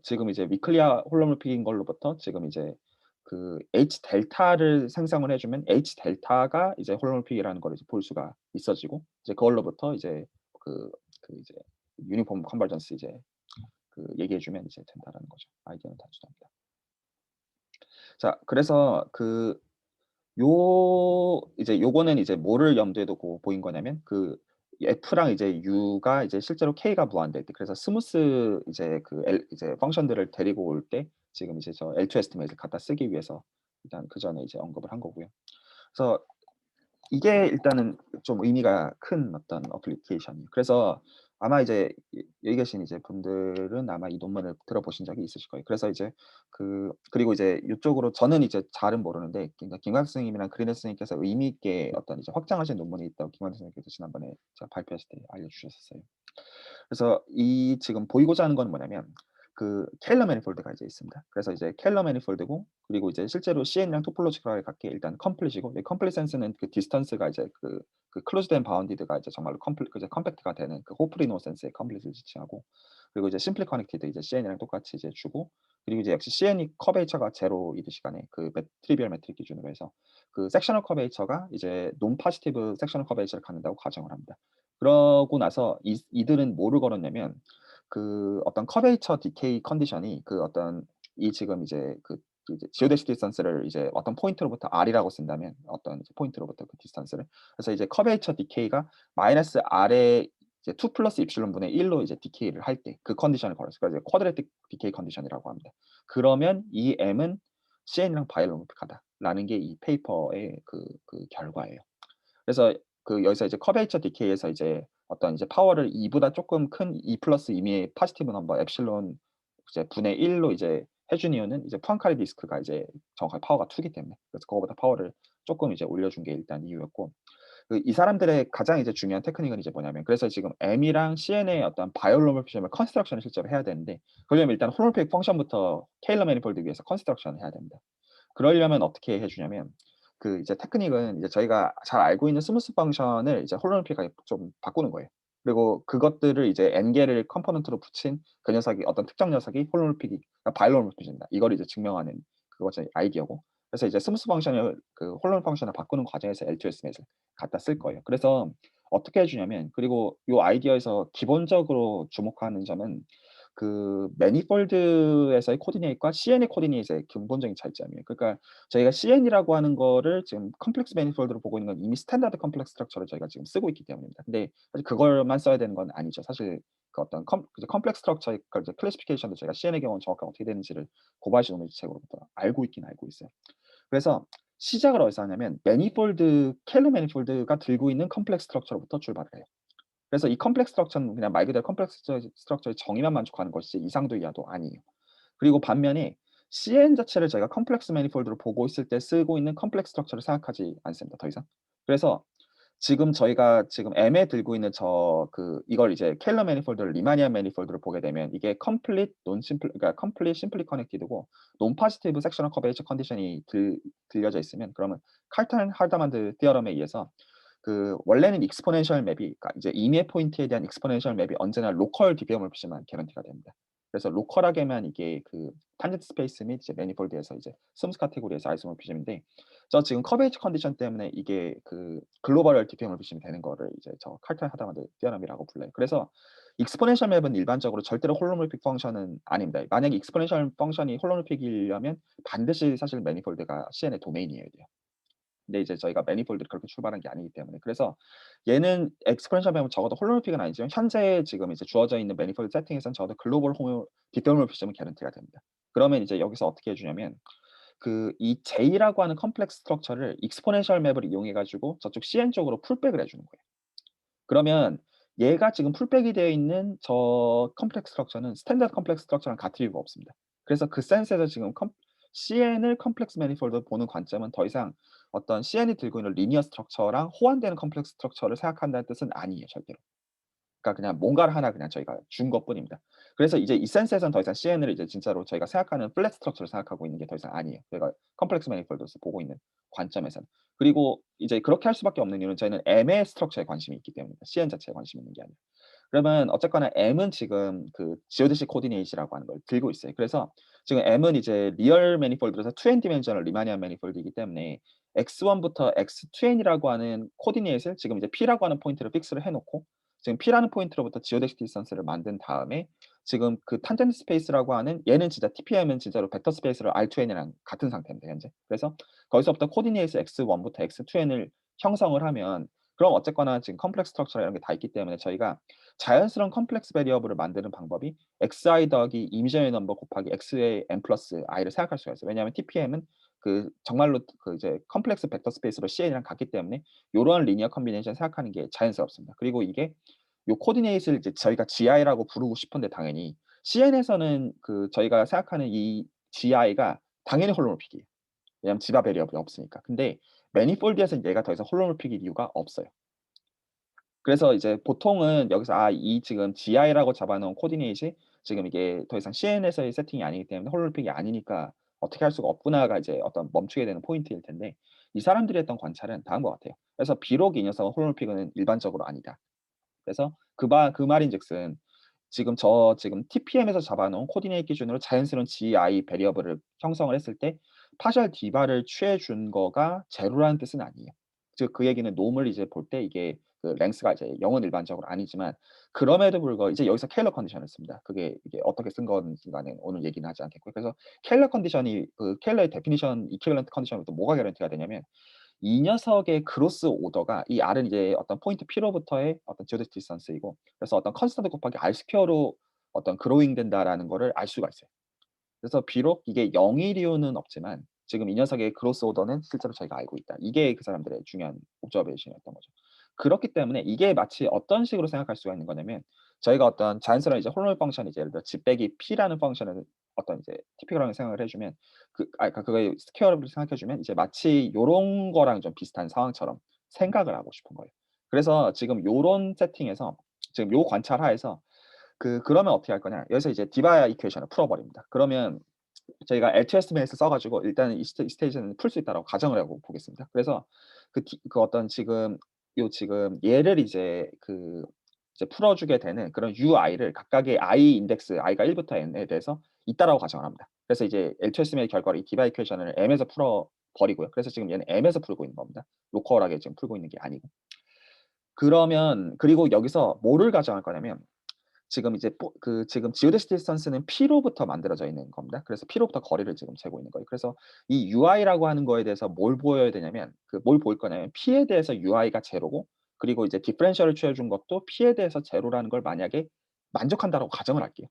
지금 이제 위클리아 홀로몰픽인 걸로부터 지금 이제 H 델타를 생성을 해주면 H 델타가 이제 홀로몰픽이라는 걸 이제 볼 수가 있어지고 이제 그걸로부터 이제 이제 유니폼 컨버전스 이제 얘기해주면 이제 된다라는 거죠. 아이디어는 단순합니다. 자, 그래서 요 이제 요거는 이제 뭐를 염두에 두고 보인 거냐면 F랑 이제 U가 이제 실제로 K가 무한대일 때, 그래서 스무스 이제 이제 펑션들을 데리고 올 때 지금 이제 저 L2 에스티메이트를 갖다 쓰기 위해서 일단 그전에 이제 언급을 한 거고요. 그래서 이게 일단은 좀 의미가 큰 어떤 어플리케이션이에요. 그래서 아마 이제 여기 계신 이제 분들은 아마 이 논문을 들어보신 적이 있으실 거예요. 그래서 이제 그리고 이제 이쪽으로 저는 이제 잘은 모르는데, 그러니까 김광수 선생님이랑 그린스 선생님께서 의미 있게 어떤 이제 확장하신 논문이 있다고 김광수 선생님께서 지난번에 제가 발표했을 때 알려주셨었어요. 그래서 이 지금 보이고자 하는 건 뭐냐면 케일러 매니폴드가 이제 있습니다. 그래서 이제 케일러 매니폴드고, 그리고 이제 실제로 CN이랑 토폴로지컬하게 같게 일단 컴플릿이고, 컴플릿 센스는 디스턴스가 이제 클로즈드 앤 바운디드가 이제 정말로 이제 컴팩트가 되는 호프리노 센스의 컴플릿을 지칭하고, 그리고 이제 심플리 커넥티드 이제 CN이랑 똑같이 이제 주고, 그리고 이제 역시 CN이 커베이처가 제로이듯 시간에 트리비얼 매트릭 기준으로 해서 섹셔널 커베이처가 이제 논 파지티브 섹셔널 커베이처를 갖는다고 가정을 합니다. 그러고 나서 이들은 뭐를 걸었냐면 어떤 커베이처 디케이 컨디션이 어떤 지금 이제 이제 지오데시 디스턴스를 이제 어떤 포인트로부터 R이라고 쓴다면, 어떤 이제 포인트로부터 디스턴스를, 그래서 이제 커베이처 디케이가 마이너스 R의 이제 2 플러스 입실론 분의 1로 이제 디케이를 할 때 컨디션을 걸었어요. 그래서 이제 쿼드레틱 디케이 컨디션이라고 합니다. 그러면 이 M은 CN이랑 바이올로미픽하다라는 게 이 페이퍼의 결과예요. 그래서 여기서 이제 커베이처 디케이에서 이제 어떤 이제 파워를 2보다 조금 큰 2 플러스 이미의 파지티브 넘버 엡실론 이제 분의 1로 이제 해준 이유는 이제 푸앙카레 디스크가 이제 정확하게 파워가 2기 때문에, 그래서 그거보다 파워를 조금 이제 올려준 게 일단 이유였고, 이 사람들의 가장 이제 중요한 테크닉은 이제 뭐냐면, 그래서 지금 M이랑 CN의 어떤 바이올로멀피즘을 컨스트럭션을 실제로 해야 되는데, 그러려면 일단 홀로페이크 펑션부터 케일러 매니폴드 위해서 컨스트럭션을 해야 됩니다. 그러려면 어떻게 해주냐면, 이제 테크닉은 이제 저희가 잘 알고 있는 스무스 펑션을 이제 홀로노피가 좀 바꾸는 거예요. 그리고 그것들을 이제 n개를 컴포넌트로 붙인 그 녀석이, 어떤 특정 녀석이 홀로노픽이 바이올로노픽이다, 이걸 이제 증명하는 그것이 아이디어고, 그래서 이제 스무스 펑션을 홀로노 펑션을 바꾸는 과정에서 L2 에스티메이트를 갖다 쓸 거예요. 그래서 어떻게 해주냐면, 그리고 이 아이디어에서 기본적으로 주목하는 점은 매니폴드에서의 코디네이트과 CN의 코디네이트의 근본적인 차이점이에요. 그러니까 저희가 CN이라고 하는 거를 지금 컴플렉스 매니폴드로 보고 있는 건 이미 스탠다드 컴플렉스 스트럭처를 저희가 지금 쓰고 있기 때문입니다. 근데 사실 그걸만 써야 되는 건 아니죠. 사실 어떤 컴플렉스 스트럭처의 이제 클래시피케이션도 저희가 CN의 경우는 정확하게 어떻게 되는지를 고바야시 노미즈 책으로부터 알고 있긴 알고 있어요. 그래서 시작을 어디서 하냐면, 케일러 매니폴드가 들고 있는 컴플렉스 스트럭처로부터 출발을 해요. 그래서 이 컴플렉스 스트럭처는 그냥 말 그대로 컴플렉스 스트럭처의 정의만 만족하는 것이지 이상도 이하도 아니에요. 그리고 반면에 CN 자체를 저희가 컴플렉스 매니폴드로 보고 있을 때 쓰고 있는 컴플렉스 스트럭처를 생각하지 않습니다, 더 이상. 그래서 지금 저희가 지금 M에 들고 있는 이걸 이제 케일러 매니폴드를 리마니안 매니폴드로 보게 되면, 이게 그러니까 컴플릿 심플리 커넥티드고 논 파지티브 섹셔널 커베이처 컨디션이 들려져 있으면, 그러면 칼탄 하르다만드 티어럼에 의해서 원래는 익스포넨셜 맵이, 그러니까 이제 임의 포인트에 대한 익스포넨셜 맵이 언제나 로컬 디피어몰피즘만 개런티가 됩니다. 그래서 로컬하게만 이게 탄젠트 스페이스 및 이제 매니폴드에서 이제 스무스 카테고리에서 아이소모피즘인데, 저 지금 커베이지 컨디션 때문에 이게 글로벌 디피어몰피즘이 되는 거를 이제 저 칼탄 하다마드 티어럼이라고 불러요. 그래서 익스포넨셜 맵은 일반적으로 절대로 홀로모픽 펑션은 아닙니다. 만약에 익스포넨셜 펑션이 홀로모픽이려면 반드시 사실 매니폴드가 CN의 도메인이어야 돼요. 근데 이제 저희가 매니폴드를 그렇게 출발한 게 아니기 때문에, 그래서 얘는 엑스포넨셜 맵은 적어도 홀로모픽은 아니지만 현재 지금 이제 주어져 있는 매니폴드 세팅에서는 적어도 글로벌 디피어몰피즘은 개런티가 됩니다. 그러면 이제 여기서 어떻게 해주냐면, 이 J라고 하는 컴플렉스 스트럭처를 익스포넨셜 맵을 이용해 가지고 저쪽 CN 쪽으로 풀백을 해주는 거예요. 그러면 얘가 지금 풀백이 되어 있는 저 컴플렉스 스트럭처는 스탠다드 컴플렉스 스트럭처랑 같을 이유가 없습니다. 그래서 그 센스에서 지금 CN을 컴플렉스 매니폴드로 보는 관점은 더 이상 어떤 CN이 들고 있는 리니어 스트럭처랑 호환되는 컴플렉스 스트럭처를 생각한다는 뜻은 아니에요, 절대로. 그러니까 그냥 뭔가를 하나 그냥 저희가 준 것뿐입니다. 그래서 이제 이 센스에서는 더 이상 CN을 이제 진짜로 저희가 생각하는 플랫 스트럭처를 생각하고 있는 게 더 이상 아니에요, 저희가 컴플렉스 매니폴드에서 보고 있는 관점에서는. 그리고 이제 그렇게 할 수밖에 없는 이유는 저희는 M의 스트럭처에 관심이 있기 때문입니다. CN 자체에 관심이 있는 게 아니라. 그러면 어쨌거나 M은 지금 지오데시 코디네이트라고 하는 걸 들고 있어요. 그래서 지금 M은 이제 리얼 매니폴드에서 2n 디멘셔널 리마니안 매니폴드이기 때문에 X1부터 X2n이라고 하는 코디네이트를 지금 이제 P라고 하는 포인트를 픽스를 해 놓고, 지금 P라는 포인트로부터 지오데시 디스턴스를 만든 다음에 지금 그 탄젠트 스페이스라고 하는 얘는 진짜 TPM은 진짜로 벡터 스페이스를 R2n이랑 같은 상태입니다, 현재. 그래서 거기서부터 코디네이트 X1부터 X2n을 형성을 하면 그럼 어쨌거나 지금 컴플렉스 스트럭처 이런 게 다 있기 때문에 저희가 자연스러운 컴플렉스 베리어블을 만드는 방법이 xi 더하기 이미저리 넘버 곱하기 x의 n 플러스 i를 생각할 수가 있어요. 왜냐하면 TPM은 그 정말로 그 이제 컴플렉스 벡터 스페이스로 CN이랑 같기 때문에 요런 리니어 컨비네이션 생각하는 게 자연스럽습니다. 그리고 이게 요 코디네이트를 이제 저희가 GI라고 부르고 싶은데 당연히 CN에서는 그 저희가 생각하는 이 GI가 당연히 홀로모픽이에요. 왜냐하면 집합 베리어블이 없으니까. 근데 매니폴드에서는 얘가 더 이상 홀로모픽일 이유가 없어요. 그래서 이제 보통은 여기서 이 지금 GI라고 잡아 놓은 코디네이트이 지금 이게 더 이상 CN에서의 세팅이 아니기 때문에 홀로모픽이 아니니까 '어떻게 할 수가 없구나.'가 이제 어떤 멈추게 되는 포인트일 텐데 이 사람들이 했던 관찰은 다음과 같아요. 그래서 비록 이 녀석은 홀로모픽은 일반적으로 아니다. 그래서 그 말인즉슨 지금 TPM에서 잡아 놓은 코디네이트 기준으로 자연스러운 GI 베리어블을 형성을 했을 때 파셜 디바를 취해 준 거가 제로라는 뜻은 아니에요. 즉 그 얘기는 놈을 이제 볼 때 이게 그 랭스가 이제 0은 일반적으로 아니지만 그럼에도 불구하고 이제 여기서 케일러 컨디션을 씁니다. 그게 이게 어떻게 쓴 건지간에 오늘 얘기는 하지 않겠고요. 그래서 케일러 컨디션이 그 케일러의 데피니션 이퀴밸런트 컨디션으로 또 뭐가 개런티가 되냐면 이 녀석의 크로스 오더가 이 R은 이제 어떤 포인트 P로부터의 어떤 지오데틱 디스턴스이고 그래서 어떤 컨스턴트 곱하기 R 스퀘어로 어떤 그로잉 된다라는 거를 알 수가 있어요. 그래서 비록 이게 0일 이유는 없지만 지금 이 녀석의 크로스 오더는 실제로 저희가 알고 있다. 이게 그 사람들의 중요한 옵저베이션이었던 거죠. 그렇기 때문에 이게 마치 어떤 식으로 생각할 수가 있는 거냐면 저희가 어떤 자연스러운 이제 홀로몰 펑션이 이제 예를 들어 집 빼기 P라는 펑션을 어떤 이제 티피컬하게 생각을 해 주면 그러니까 그거의 스퀘어를 생각해 주면 이제 마치 요런 거랑 좀 비슷한 상황처럼 생각을 하고 싶은 거예요. 그래서 지금 요런 세팅에서 지금 요 관찰 하에서 그러면 어떻게 할 거냐. 여기서 이제 디바 이퀘이션을 풀어 버립니다. 그러면 저희가 LTSM에서 써 가지고 일단은 이 스테이지는 풀 수 있다라고 가정을 하고 보겠습니다. 그래서 그 어떤 지금 지금 얘를 이제 이제 풀어 주게 되는 그런 UI를 각각의 I 인덱스 i가 1 부터 n에 대해서 있다라고 가정을 합니다. 그래서 이제 LTSM의 결과를 이 디바 이퀘이션을 M에서 풀어 버리고요. 그래서 지금 얘는 M에서 풀고 있는 겁니다. 로컬하게 지금 풀고 있는 게 아니고. 그러면 그리고 여기서 뭐를 가정할 거냐면 지금 이제 지금 지오데시 디스턴스는 P로부터 만들어져 있는 겁니다. 그래서 P로부터 거리를 지금 재고 있는 거예요. 그래서 이 UI라고 하는 거에 대해서 뭘 보여야 되냐면 뭘 보일 거냐면 P에 대해서 UI가 제로고 그리고 이제 디퍼런셜을 취해 준 것도 P에 대해서 제로라는 걸 만약에 만족한다라고 가정을 할게요.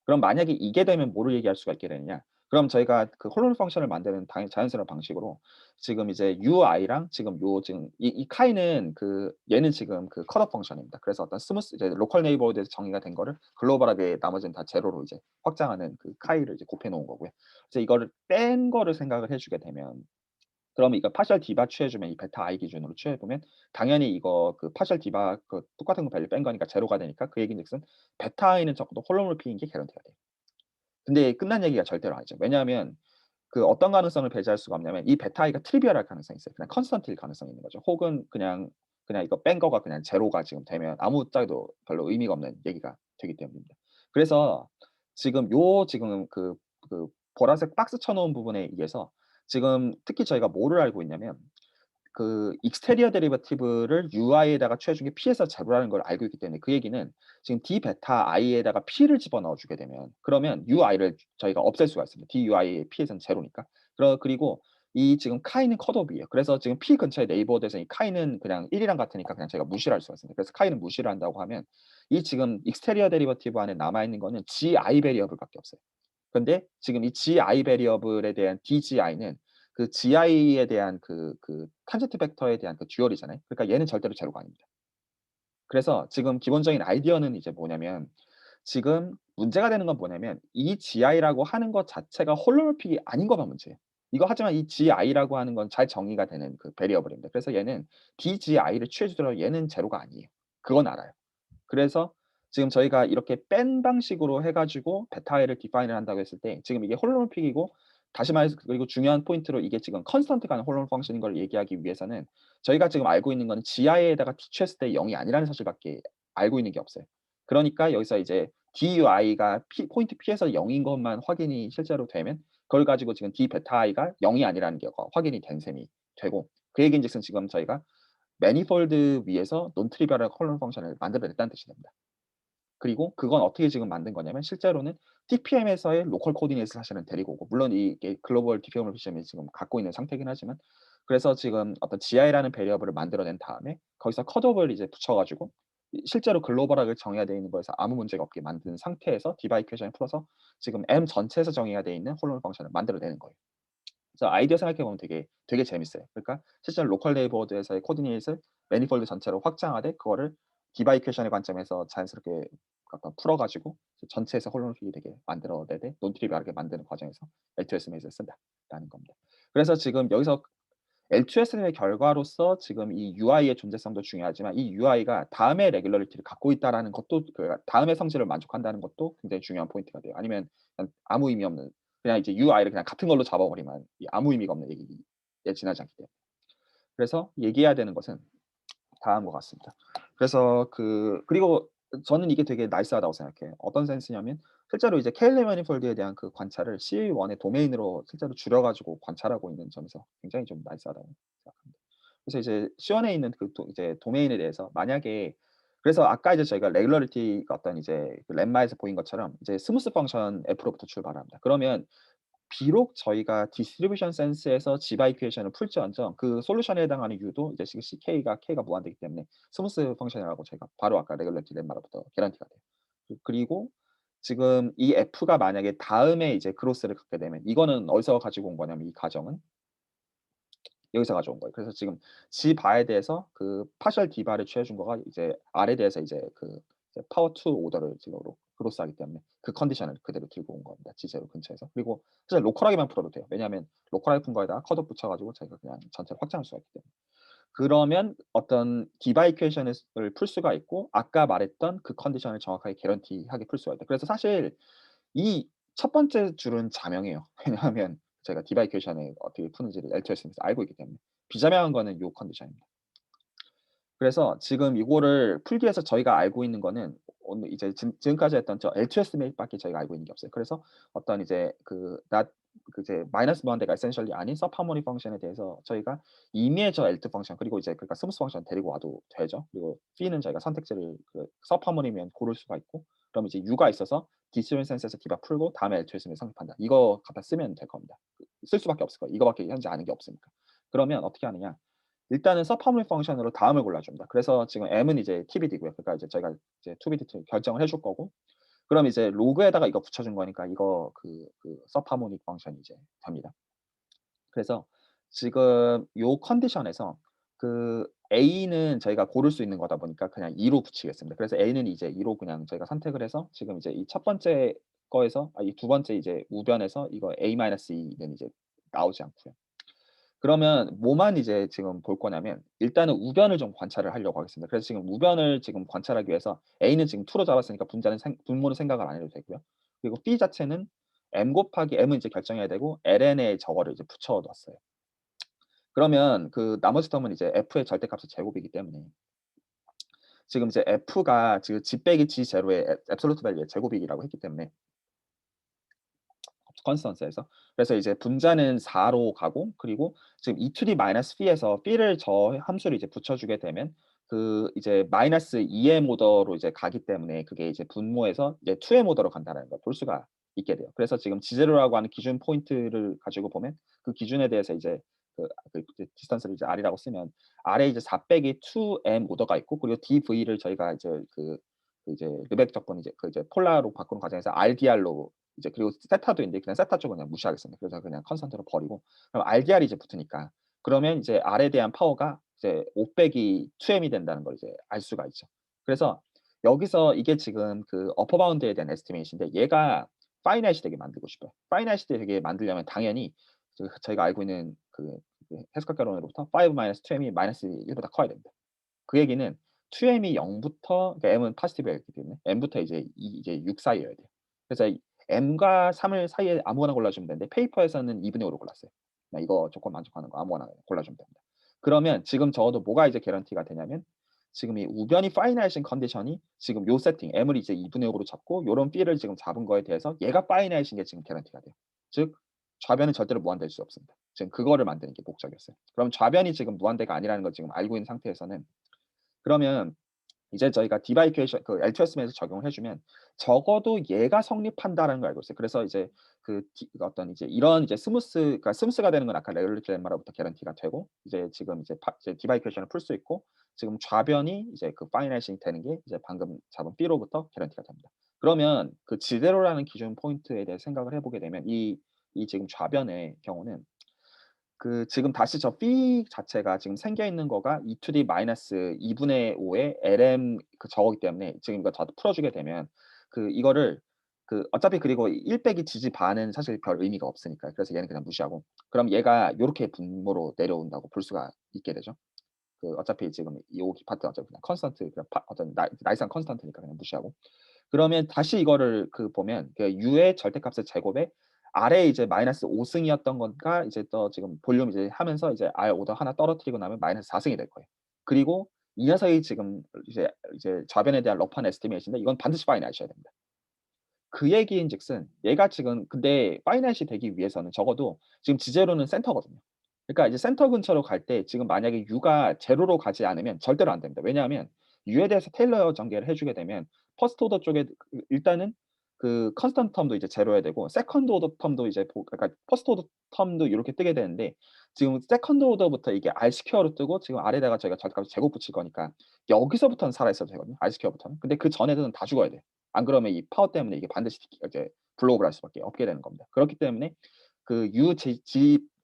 그럼 만약에 이게 되면 뭐를 얘기할 수가 있게 되느냐. 그럼 저희가 그 홀로몰 펑션을 만드는 자연스러운 방식으로 지금 이제 UI랑 지금 이 카이는 얘는 지금 컷오프 펑션입니다. 그래서 어떤 스무스 이제 로컬 네이버드에서 정의가 된 거를 글로벌하게 나머지는 다 제로로 이제 확장하는 카이를 이제 곱해 놓은 거고요. 그래서 이거를 뺀 거를 생각을 해 주게 되면 그러면 이거 파셜 디바 취해 주면 이 베타 i 기준으로 취해 보면 당연히 이거 파셜 디바 똑같은 거 밸류 뺀 거니까 제로가 되니까 그 얘기인즉슨 베타 i는 적어도 홀로몰픽인 게 개런티가 돼요. 근데 끝난 얘기가 절대로 아니죠. 왜냐하면 어떤 가능성을 배제할 수가 없냐면 이 베타 i가 트리비얼할 가능성이 있어요. 그냥 컨스턴트일 가능성이 있는 거죠. 혹은 그냥 이거 뺀 거가 그냥 제로가 지금 되면 아무 짝에도 별로 의미가 없는 얘기가 되기 때문입니다. 그래서 지금 보라색 박스 쳐 놓은 부분에 의해서 지금 특히 저희가 뭐를 알고 있냐면 익스테리어 데리버티브를 UI에다가 취해 준 게 P에서 제로라는 걸 알고 있기 때문에 그 얘기는 지금 D 베타 i에다가 P를 집어넣어 주게 되면 그러면 UI를 저희가 없앨 수가 있습니다. DUI의 P에서는 제로니까. 그리고 이 지금 카이는 컷오프이에요. 그래서 지금 P 근처의 네이버드에서 이 카이는 그냥 1 이랑 같으니까 그냥 저희가 무시를 할 수가 있습니다. 그래서 카이는 무시를 한다고 하면 이 지금 익스테리어 데리버티브 안에 남아 있는 거는 GI 베리어블밖에 없어요. 근데 지금 이 GI 베리어블에 대한 DGI는 GI에 대한 탄젠트 벡터에 대한 듀얼이잖아요. 그러니까 얘는 절대로 제로가 아닙니다. 그래서 지금 기본적인 아이디어는 이제 뭐냐면 지금 문제가 되는 건 뭐냐면 이 GI라고 하는 것 자체가 홀로몰픽이 아닌 것만 문제예요. 이거 하지만 이 GI라고 하는 건 잘 정의가 되는 베리어블입니다. 그래서 얘는 DGI를 취해 주더라도 얘는 제로가 아니에요. 그건 알아요. 그래서 지금 저희가 이렇게 뺀 방식으로 해 가지고 베타를 디파인을 한다고 했을 때 지금 이게 홀로몰픽이고 다시 말해서 그리고 중요한 포인트로 이게 지금 컨스턴트가 아닌 홀로몰 펑션인 걸 얘기하기 위해서는 저희가 지금 알고 있는 거는 GI에다가 T취했을 때 0이 아니라는 사실밖에 알고 있는 게 없어요. 그러니까 여기서 이제 DUI가 포인트 P에서 0인 것만 확인이 실제로 되면 그걸 가지고 지금 D 베타 i가 0이 아니라는 게 확인이 된 셈이 되고 그 얘기인즉슨 지금 저희가 매니폴드 위에서 논 트리비얼한 컬러 펑션을 만들어냈다는 뜻이 됩니다. 그리고 그건 어떻게 지금 만든 거냐면 실제로는 TPM에서의 로컬 코디네이트를 사실은 데리고 오고, 물론 이게 글로벌 디플로이먼트 시스템이 지금 갖고 있는 상태긴 하지만, 그래서 지금 어떤 GI라는 베리어블을 만들어낸 다음에 거기서 컷오프를 이제 붙여 가지고 실제로 글로벌하게 정의가 되어 있는 거에서 아무 문제가 없게 만든 상태에서 디바 이퀘이션을 풀어서 지금 M 전체에서 정의가 되어 있는 홀로그램 펑션을 만들어내는 거예요. 그래서 아이디어 생각해 보면 되게 재밌어요. 그러니까 실제로 로컬 네이버드에서의 코디네이트를 매니폴드 전체로 확장하되 그거를 디바 이퀘이션의 관점에서 자연스럽게 약간 풀어 가지고 전체에서 홀로그램이 되게 만들어내되 논 트리비얼하게 만드는 과정에서 L2S 메이저를 쓴다라는 겁니다. 그래서 지금 여기서 L2S의 결과로서 지금 이 UI의 존재성도 중요하지만 이 UI가 다음의 레귤러리티를 갖고 있다라는 것도, 그 다음의 성질을 만족한다는 것도 굉장히 중요한 포인트가 돼요. 아니면 그냥 아무 의미 없는, 그냥 이제 UI를 그냥 같은 걸로 잡아버리면 아무 의미가 없는 얘기에 지나지 않기 때문에. 그래서 얘기해야 되는 것은 다음과 같습니다. 그래서 그리고 저는 이게 되게 나이스하다고 생각해요. 어떤 센스냐면 실제로 이제 케일리 매니폴드에 대한 그 관찰을 CA1의 도메인으로 실제로 줄여 가지고 관찰하고 있는 점에서 굉장히 좀 나이스하다고 생각합니다. 그래서 이제 C1에 있는 이제 도메인에 대해서 만약에, 그래서 아까 이제 저희가 레귤러리티가 어떤 이제 그 렘마에서 보인 것처럼 이제 스무스 펑션 F로부터 출발합니다. 그러면 비록 저희가 디스트리뷰션 센스에서 지바 이퀘이션을 풀지언정 그 솔루션에 해당하는 U도 이제 지금 K가 무한대이기 때문에 스무스 펑션이라고 저희가 바로 아까 레귤러티 렘마로부터 개런티가 돼요. 그리고 지금 이 F가 만약에 다음에 이제 그로스를 갖게 되면 이거는 어디서 가지고 온 거냐면 이 가정은 여기서 가져온 거예요. 그래서 지금 G 바에 대해서 그 파셜 D 바를 취해 준 거가 이제 R에 대해서 이제 이제 파워 2 오더를 지금 그로스하기 때문에 그 컨디션을 그대로 들고 온 겁니다. G0 근처에서. 그리고 사실 로컬하게만 풀어도 돼요. 왜냐하면 로컬하게 푼 거에다가 컷오프 붙여 가지고 저희가 그냥 전체를 확장할 수가 있기 때문에. 그러면 어떤 디바 이퀘이션을 풀 수가 있고 아까 말했던 그 컨디션을 정확하게 개런티하게 풀 수가 있다. 그래서 사실 이 첫 번째 줄은 자명해요. 왜냐하면 제가 디바 이퀘이션을 어떻게 푸는지를 L2S에서 알고 있기 때문에. 비자명한 거는 요 컨디션입니다. 그래서 지금 이거를 풀기 위해서 저희가 알고 있는 거는 오늘 이제 지금까지 했던 저 L2S 밖에 저희가 알고 있는 게 없어요. 그래서 어떤 이제 이제 마이너스 무한대가 에센셜리 아닌 서브하모닉 펑션에 대해서 저희가 이미의 저 L2 펑션, 그리고 이제 그러니까 스무스 펑션 데리고 와도 되죠. 그리고 P는 저희가 선택지를 서브하모닉이면 고를 수가 있고, 그럼 이제 U가 있어서 디스트리뷰션 센스에서 디바 풀고 다음에 L2S를 성립한다. 이거 갖다 쓰면 될 겁니다. 쓸 수밖에 없을 거예요. 이거밖에 현재 아는 게 없으니까. 그러면 어떻게 하느냐? 일단은 서브하모닉 펑션으로 다음을 골라줍니다. 그래서 지금 M은 이제 TBD고요. 그러니까 이제 저희가 이제 to be determined 결정을 해줄 거고, 그럼 이제 로그에다가 이거 붙여준 거니까 이거 서브하모닉 펑션이 이제 됩니다. 그래서 지금 요 컨디션에서 A는 저희가 고를 수 있는 거다 보니까 그냥 2로 붙이겠습니다. 그래서 A는 이제 2로 그냥 저희가 선택을 해서 지금 이제 이 첫 번째 거에서 이 두 번째 이제 우변에서 이거 A-2는 이제 나오지 않고요. 그러면 뭐만 이제 지금 볼 거냐면 일단은 우변을 좀 관찰을 하려고 하겠습니다. 그래서 지금 우변을 지금 관찰하기 위해서 A는 지금 2로 잡았으니까 분모는 생각을 안 해도 되고요. 그리고 B 자체는 M 곱하기 M은 이제 결정해야 되고 ln에 저거를 이제 붙여 놨어요. 그러면 나머지 텀은 이제 F의 절대값의 제곱이기 때문에 지금 이제 F가 지금 G 빼기 G0의 앱솔루트 밸류의 제곱이라고 했기 때문에 컨스턴스에서. 그래서 이제 분자는 4로 가고, 그리고 지금 e to the 마이너스 p에서 p를 저 함수를 이제 붙여주게 되면 이제 마이너스 2의 모더로 이제 가기 때문에 그게 이제 분모에서 이제 2의 모더로 간다는 걸 볼 수가 있게 돼요. 그래서 지금 G0라고 하는 기준 포인트를 가지고 보면 그 기준에 대해서 이제 디스턴스를 이제 R이라고 쓰면 R에 이제 4 빼기 2M 오더가 있고, 그리고 DV를 저희가 이제 이제 르벡 적분 이제 폴라로 바꾸는 과정에서 RDR로 이제, 그리고 세타도 있는데 그냥 세타 쪽은 그냥 무시하겠습니다. 그래서 그냥 컨스턴트로 버리고, 그럼 RDR이 이제 붙으니까 그러면 이제 R에 대한 파워가 이제 5 빼기 2M이 된다는 걸 이제 알 수가 있죠. 그래서 여기서 이게 지금 어퍼 바운드에 대한 에스티메이트인데 얘가 파이나이트 되게 만들고 싶어요. 파이나이트 되게 만들려면 당연히 저희가 알고 있는 해석학 결론으로부터 5-2M이 마이너스 1보다 커야 됩니다. 그 얘기는 2M이 0부터, 그러니까 M은 포지티브였기 때문에 M부터 이제 6 사이여야 돼요. 그래서 M과 3을 사이에 아무거나 골라주면 되는데 페이퍼에서는 2분의 5로 골랐어요. 그냥 이거 조건 만족하는 거 아무거나 골라주면 됩니다. 그러면 지금 적어도 뭐가 이제 개런티가 되냐면 지금 이 우변이 파이나이션 컨디션이 지금 요 세팅 M을 이제 2분의 5로 잡고 요런 B를 지금 잡은 거에 대해서 얘가 파이나이신 게 지금 개런티가 돼요. 즉 좌변은 절대로 무한대일 수 없습니다. 지금 그거를 만드는 게 목적이었어요. 그럼 좌변이 지금 무한대가 아니라는 걸 지금 알고 있는 상태에서는, 그러면 이제 저희가 디바이큐에이션 그 L2SM에서 적용을 해주면 적어도 얘가 성립한다라는 걸 알고 있어요. 그래서 이제 어떤 이제 이런 이제 그러니까 스무스가 되는 건 아까 레귤리티 렘마로부터 개런티가 되고 이제 지금 이제 디바이큐에이션을 풀 수 있고 지금 좌변이 이제 그 파이낸싱 되는 게 이제 방금 잡은 B로부터 개런티가 됩니다. 그러면 그 지대로라는 기준 포인트에 대해 생각을 해보게 되면 이 지금 좌변의 경우는 그 지금 다시 저 B 자체가 지금 생겨 있는 거가 E to the 마이너스 2분의 5의 LM 그 저거기 때문에 지금 이거 다 풀어주게 되면 그 이거를 그 어차피 그리고 1 빼기 지지 반은 사실 별 의미가 없으니까요. 그래서 얘는 그냥 무시하고 그럼 얘가 요렇게 분모로 내려온다고 볼 수가 있게 되죠. 그 어차피 지금 이 여기 파트 어차피 그냥 컨스턴트 그냥 어떤 나이스한 컨스턴트니까 그냥 무시하고 그러면 다시 이거를 그 보면 그 U의 절대값의 제곱에 아래 이제 마이너스 5승이었던 건가 이제 또 지금 볼륨 이제 하면서 이제 R 오더 하나 떨어뜨리고 나면 마이너스 4승이 될 거예요. 그리고 이 녀석이 지금 이제 좌변에 대한 러프한 에스티메이션인데 이건 반드시 파이나이셔야 됩니다. 그 얘기인즉슨 얘가 지금 근데 파이나이시 되기 위해서는 적어도 지금 지제로는 센터거든요. 그러니까 이제 센터 근처로 갈 때 지금 만약에 U가 제로로 가지 않으면 절대로 안 됩니다. 왜냐하면 U에 대해서 테일러 전개를 해 주게 되면 퍼스트 오더 쪽에 일단은 그 컨스턴트 텀도 이제 제로여야 되고 세컨드 오더 텀도 이제 그러니까 퍼스트 오더 텀도 요렇게 뜨게 되는데 지금 세컨드 오더부터 이게 R 스퀘어로 뜨고 지금 아래다가 저희가 절대값 제곱 붙일 거니까 여기서부터는 살아 있어도 되거든요, R 스퀘어부터는. 근데 그 전에는 다 죽어야 돼요. 안 그러면 이 파워 때문에 이게 반드시 이제 블로우업을 할 수밖에 없게 되는 겁니다. 그렇기 때문에 그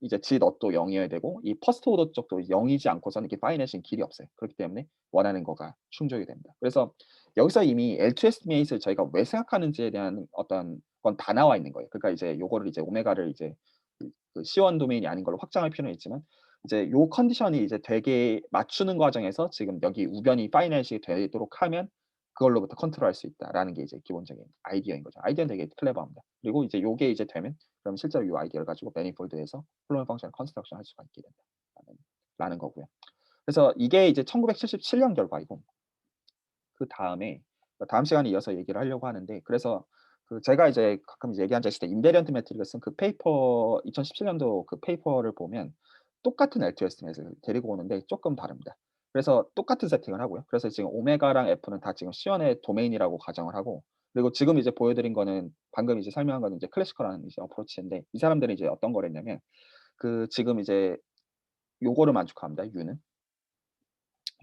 이제 G 넛도 0이어야 되고 이 퍼스트 오더 쪽도 0이지 않고서는 이게 파이낸싱 길이 없어요. 그렇기 때문에 원하는 거가 충족이 됩니다. 그래서 여기서 이미 L2S 메이트를 저희가 왜 생각하는지에 대한 어떤 건 다 나와 있는 거예요. 그러니까 이제 요거를 이제 오메가를 이제 그 C1 도메인이 아닌 걸로 확장할 필요는 있지만 이제 요 컨디션이 이제 되게 맞추는 과정에서 지금 여기 우변이 파이낸싱이 되도록 하면 그걸로부터 컨트롤할 수 있다라는 게 이제 기본적인 아이디어인 거죠. 아이디어는 되게 클레버합니다. 그리고 이제 요게 이제 되면 그럼 실제로 이 아이디어를 가지고 매니폴드에서 플로잉 펑션을 컨스트럭션 할 수가 있게 된다라는 거고요. 그래서 이게 이제 1977년 결과이고 그다음에 다음 시간에 이어서 얘기를 하려고 하는데 그래서 그 제가 이제 가끔 이제 얘기한 적 있을 때 인베리언트 매트릭을 쓴 그 페이퍼 2017년도 그 페이퍼를 보면 똑같은 L2 에스티메이트를 데리고 오는데 조금 다릅니다. 그래서 똑같은 세팅을 하고요. 그래서 지금 오메가랑 F는 다 지금 C1의 도메인이라고 가정을 하고 그리고 지금 이제 보여드린 거는 방금 이제 설명한 거는 이제 클래시컬한 이제 어프로치인데 이 사람들은 이제 어떤 걸 했냐면 그 지금 이제 요거를 만족합니다.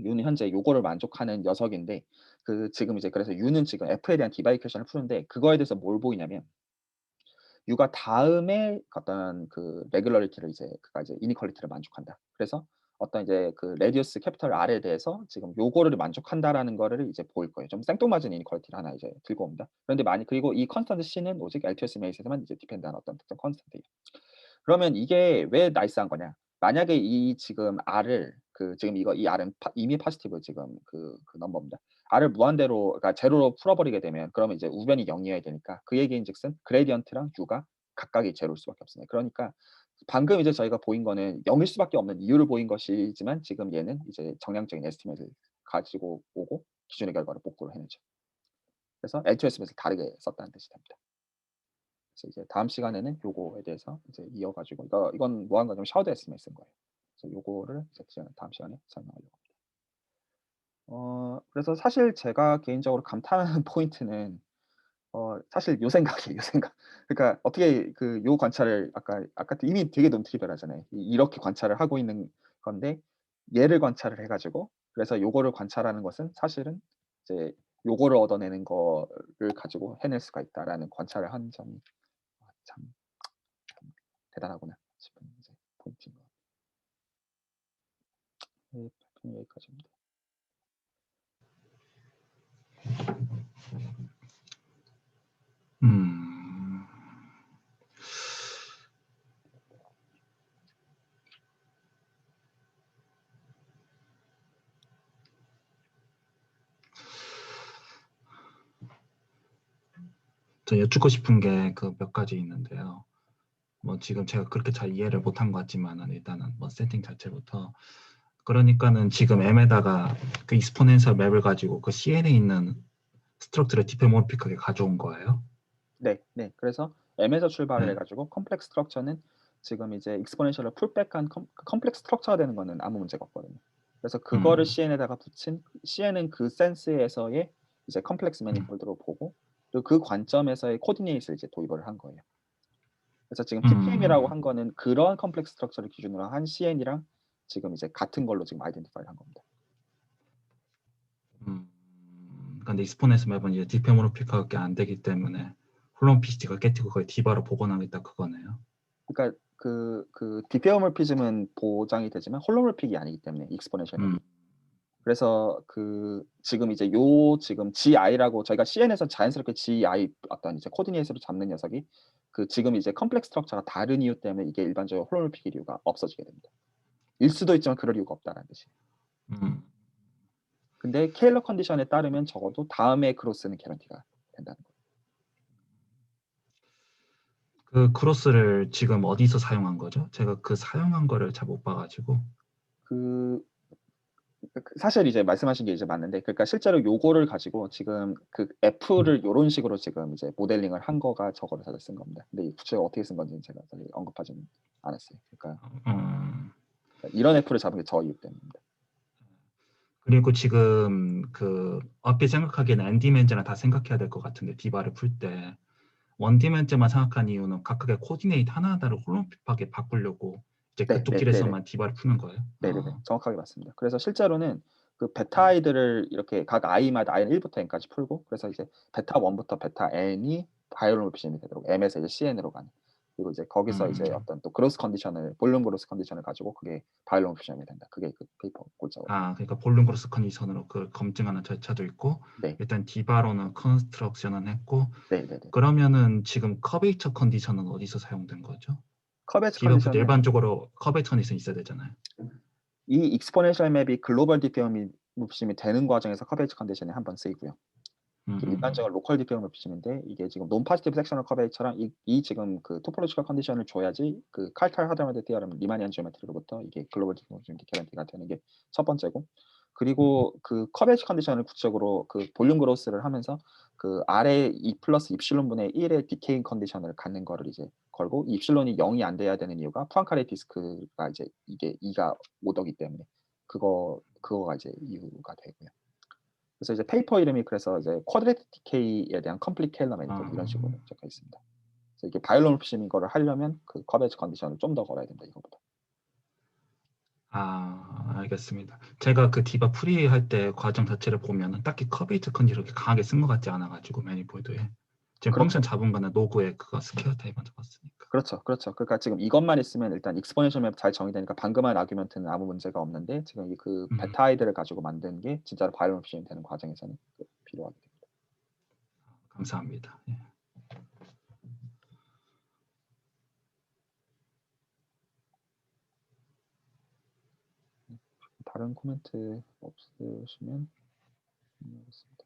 U는 현재 요거를 만족하는 녀석인데 그 지금 이제 그래서 U는 지금 F에 대한 디바이 퀘션을 푸는데 그거에 대해서 뭘 보이냐면 U가 다음에 어떤 그 레귤러리티를 이제 그가 이제 이니퀄리티를 만족한다. 그래서 어떤 이제 그 레디우스 캐피털 R에 대해서 지금 요거를 만족한다라는 거를 이제 보일 거예요. 좀 생뚱맞은 이니퀄리티를 하나 이제 들고 옵니다. 그런데 그리고 이 컨스턴트 C는 오직 L2S 메이스에서만 이제 디펜드한 어떤 특정 컨스턴트예요. 그러면 이게 왜 나이스한 거냐? 만약에 이 지금 R을 그 지금 이 R은 이미 포지티브 지금 그 넘버입니다. R을 무한대로 그러니까 제로로 풀어버리게 되면 그러면 이제 우변이 0이어야 되니까 그 얘기인즉슨 그레디언트랑 U가 각각이 제로일 수밖에 없습니다. 그러니까 방금 이제 저희가 보인 거는 0일 수밖에 없는 이유를 보인 것이지만 지금 얘는 이제 정량적인 에스티메이트를 가지고 오고 기준의 결과를 복구를 해내죠. 그래서 L2 에스티메이트를 다르게 썼다는 뜻이 됩니다. 그래서 이제 다음 시간에는 요거에 대해서 이제 이어가지고 이건 뭐한가 좀 샤워드 에스티메이트 쓴 거예요. 그래서 요거를 이제 다음 시간에 설명하려고 합니다. 그래서 사실 제가 개인적으로 감탄하는 포인트는 사실 요 생각이에요, 요 생각. 그러니까 어떻게 요 관찰을 아까 이미 되게 논트리별하잖아요. 이렇게 관찰을 하고 있는 건데 얘를 관찰을 해 가지고 그래서 요거를 관찰하는 것은 사실은 이제 요거를 얻어내는 거를 가지고 해낼 수가 있다라는 관찰을 한 점이 참 대단하구나 싶은 이제 포인트인 것 같아요. 네, 발표는 여기까지입니다. 음. 저 여쭙고 싶은 게 그 몇 가지 있는데요. 뭐 지금 제가 그렇게 잘 이해를 못한 것 같지만은 일단은 뭐 세팅 자체부터 그러니까는 지금 M에다가 그 익스포넨셜 맵을 가지고 그 CN에 있는 스트럭처를 디페모르픽하게 가져온 거예요. 네. 네. 그래서 M에서 출발을 해 네. 가지고 컴플렉스 스트럭처는 지금 이제 익스포넨셜로 풀백한 컴플렉스 스트럭처가 되는 거는 아무 문제가 없거든요. 그래서 그거를 음. CN에다가 붙인 CN은 그 센스에서의 이제 컴플렉스 매니폴드로 보고 그리고 그 관점에서의 코디네이트를 이제 도입을 한 거예요. 그래서 지금 TPM이라고 한 거는 그런 컴플렉스 스트럭처를 기준으로 한 CN이랑 지금 이제 같은 걸로 지금 아이덴티파이를 한 겁니다. 근데 익스포넨스 맵은 이제 디페모르픽하게 안 되기 때문에 홀로모피시티가 깨지고 거의 디바로 복원하겠다 그거네요. 그러니까 그 디페어몰피즘은 보장이 되지만 홀로모픽이 아니기 때문에 익스포넨셜 맵이. 그래서 그 지금 이제 지금 GI라고 저희가 CN에서 자연스럽게 GI 어떤 이제 코디네이트로 잡는 녀석이 그 지금 이제 컴플렉스 스트럭처가 다른 이유 때문에 이게 일반적으로 홀로모픽 이유가 없어지게 됩니다. 일 수도 있지만 그럴 이유가 없다라는 뜻이. 근데 케일러 컨디션에 따르면 적어도 다음에 크로스는 개런티가 된다는 거예요. 그 크로스를 지금 어디서 사용한 거죠? 제가 그 사용한 거를 잘 못 봐가지고. 사실 이제 말씀하신 게 이제 맞는데, 그러니까 실제로 요거를 가지고 지금 그 F를 요런 식으로 지금 이제 모델링을 한 거가 저거를 사실 쓴 겁니다. 근데 구체적으로 어떻게 쓴 건지는 제가 사실 언급하지는 않았어요. 그러니까 이런 F를 잡은 게 저 이유 때문입니다. 그리고 지금 그 앞에 생각하기에는 엔디멘즈나 다 생각해야 될 것 같은데 디바를 풀 때 원디멘즈만 생각한 이유는 각각의 코디네이트 하나하나를 홀로모픽하게 바꾸려고 이제 네, 그쪽 네, 길에서만 디바를 푸는 거예요. 네네네. 정확하게 맞습니다. 그래서 실제로는 그 베타 아이들을 이렇게 각 i마다 i는 1부터 n까지 풀고, 그래서 이제 베타 1부터 베타 n이 바이올로모피즘이 되도록 m에서 이제 cn으로 가는, 그리고 이제 거기서 이제 어떤 또 그로스 컨디션을, 볼륨 그로스 컨디션을 가지고 그게 바이올로모피즘이 된다. 그게 그 페이퍼 골자고. 그러니까 볼륨 그로스 컨디션으로 그 검증하는 절차도 있고 네, 일단 디바로는 컨스트럭션은 했고 네네네. 그러면은 지금 커베이처 컨디션은 어디서 사용된 거죠? 커베이처 디바 풀 때 컨디션은 일반적으로 커베이처 컨디션 있어야 되잖아요. 이 익스포넨셜 맵이 글로벌 디페어모피즘이 되는 과정에서 커베이처 컨디션이 한번 쓰이고요. 일반적으로 로컬 디페어모피즘인데 이게 지금 논 파지티브 섹셔널 커베이처랑 이 지금 그 토폴로지컬 컨디션을 줘야지 그 칼탈 하드마드 티어럼 리마니안 지오메트리로부터 이게 글로벌 디페어모피즘 개런티가 되는 게 첫 번째고, 그리고 그 커베이처 컨디션을 구체적으로 그 볼륨 그로스를 하면서 그 아래 2 플러스 입실론 분의 1의 디케잉 컨디션을 갖는 거를 이제 걸고, 입실론이 0이 안 돼야 되는 이유가 푸앙카레 디스크가 이제 이게 2가 5더기 때문에 그거가 이제 이유가 되고요. 그래서 이제 페이퍼 이름이 그래서 이제 쿼드레틱 디케이에 대한 컴플릿 케일러 매니폴드 이런 식으로 적혀 있습니다. 그래서 이게 바이올로모피즘 이거를 하려면 그 커베이처 컨디션을 좀 더 걸어야 된다 이거보다. 알겠습니다. 제가 그 디바 프리 할 때 과정 자체를 보면은 딱히 커베이처 컨디션을 이렇게 강하게 쓴 것 같지 않아가지고 매니폴드에 지금 그렇죠. 펑션 잡은 거나 노그에 그거 스퀘어 타입만 잡았으니까. 그렇죠. 그러니까 지금 이것만 있으면 일단 익스포넨셜 맵 잘 정의되니까 방금한 아규멘트는 아무 문제가 없는데, 지금 이 그 베타 아이들을 가지고 만든 게 진짜로 바이올로모피즘이 되는 과정에서는 필요하게 됩니다. 감사합니다. 예. 다른 코멘트 없으시면 알겠습니다.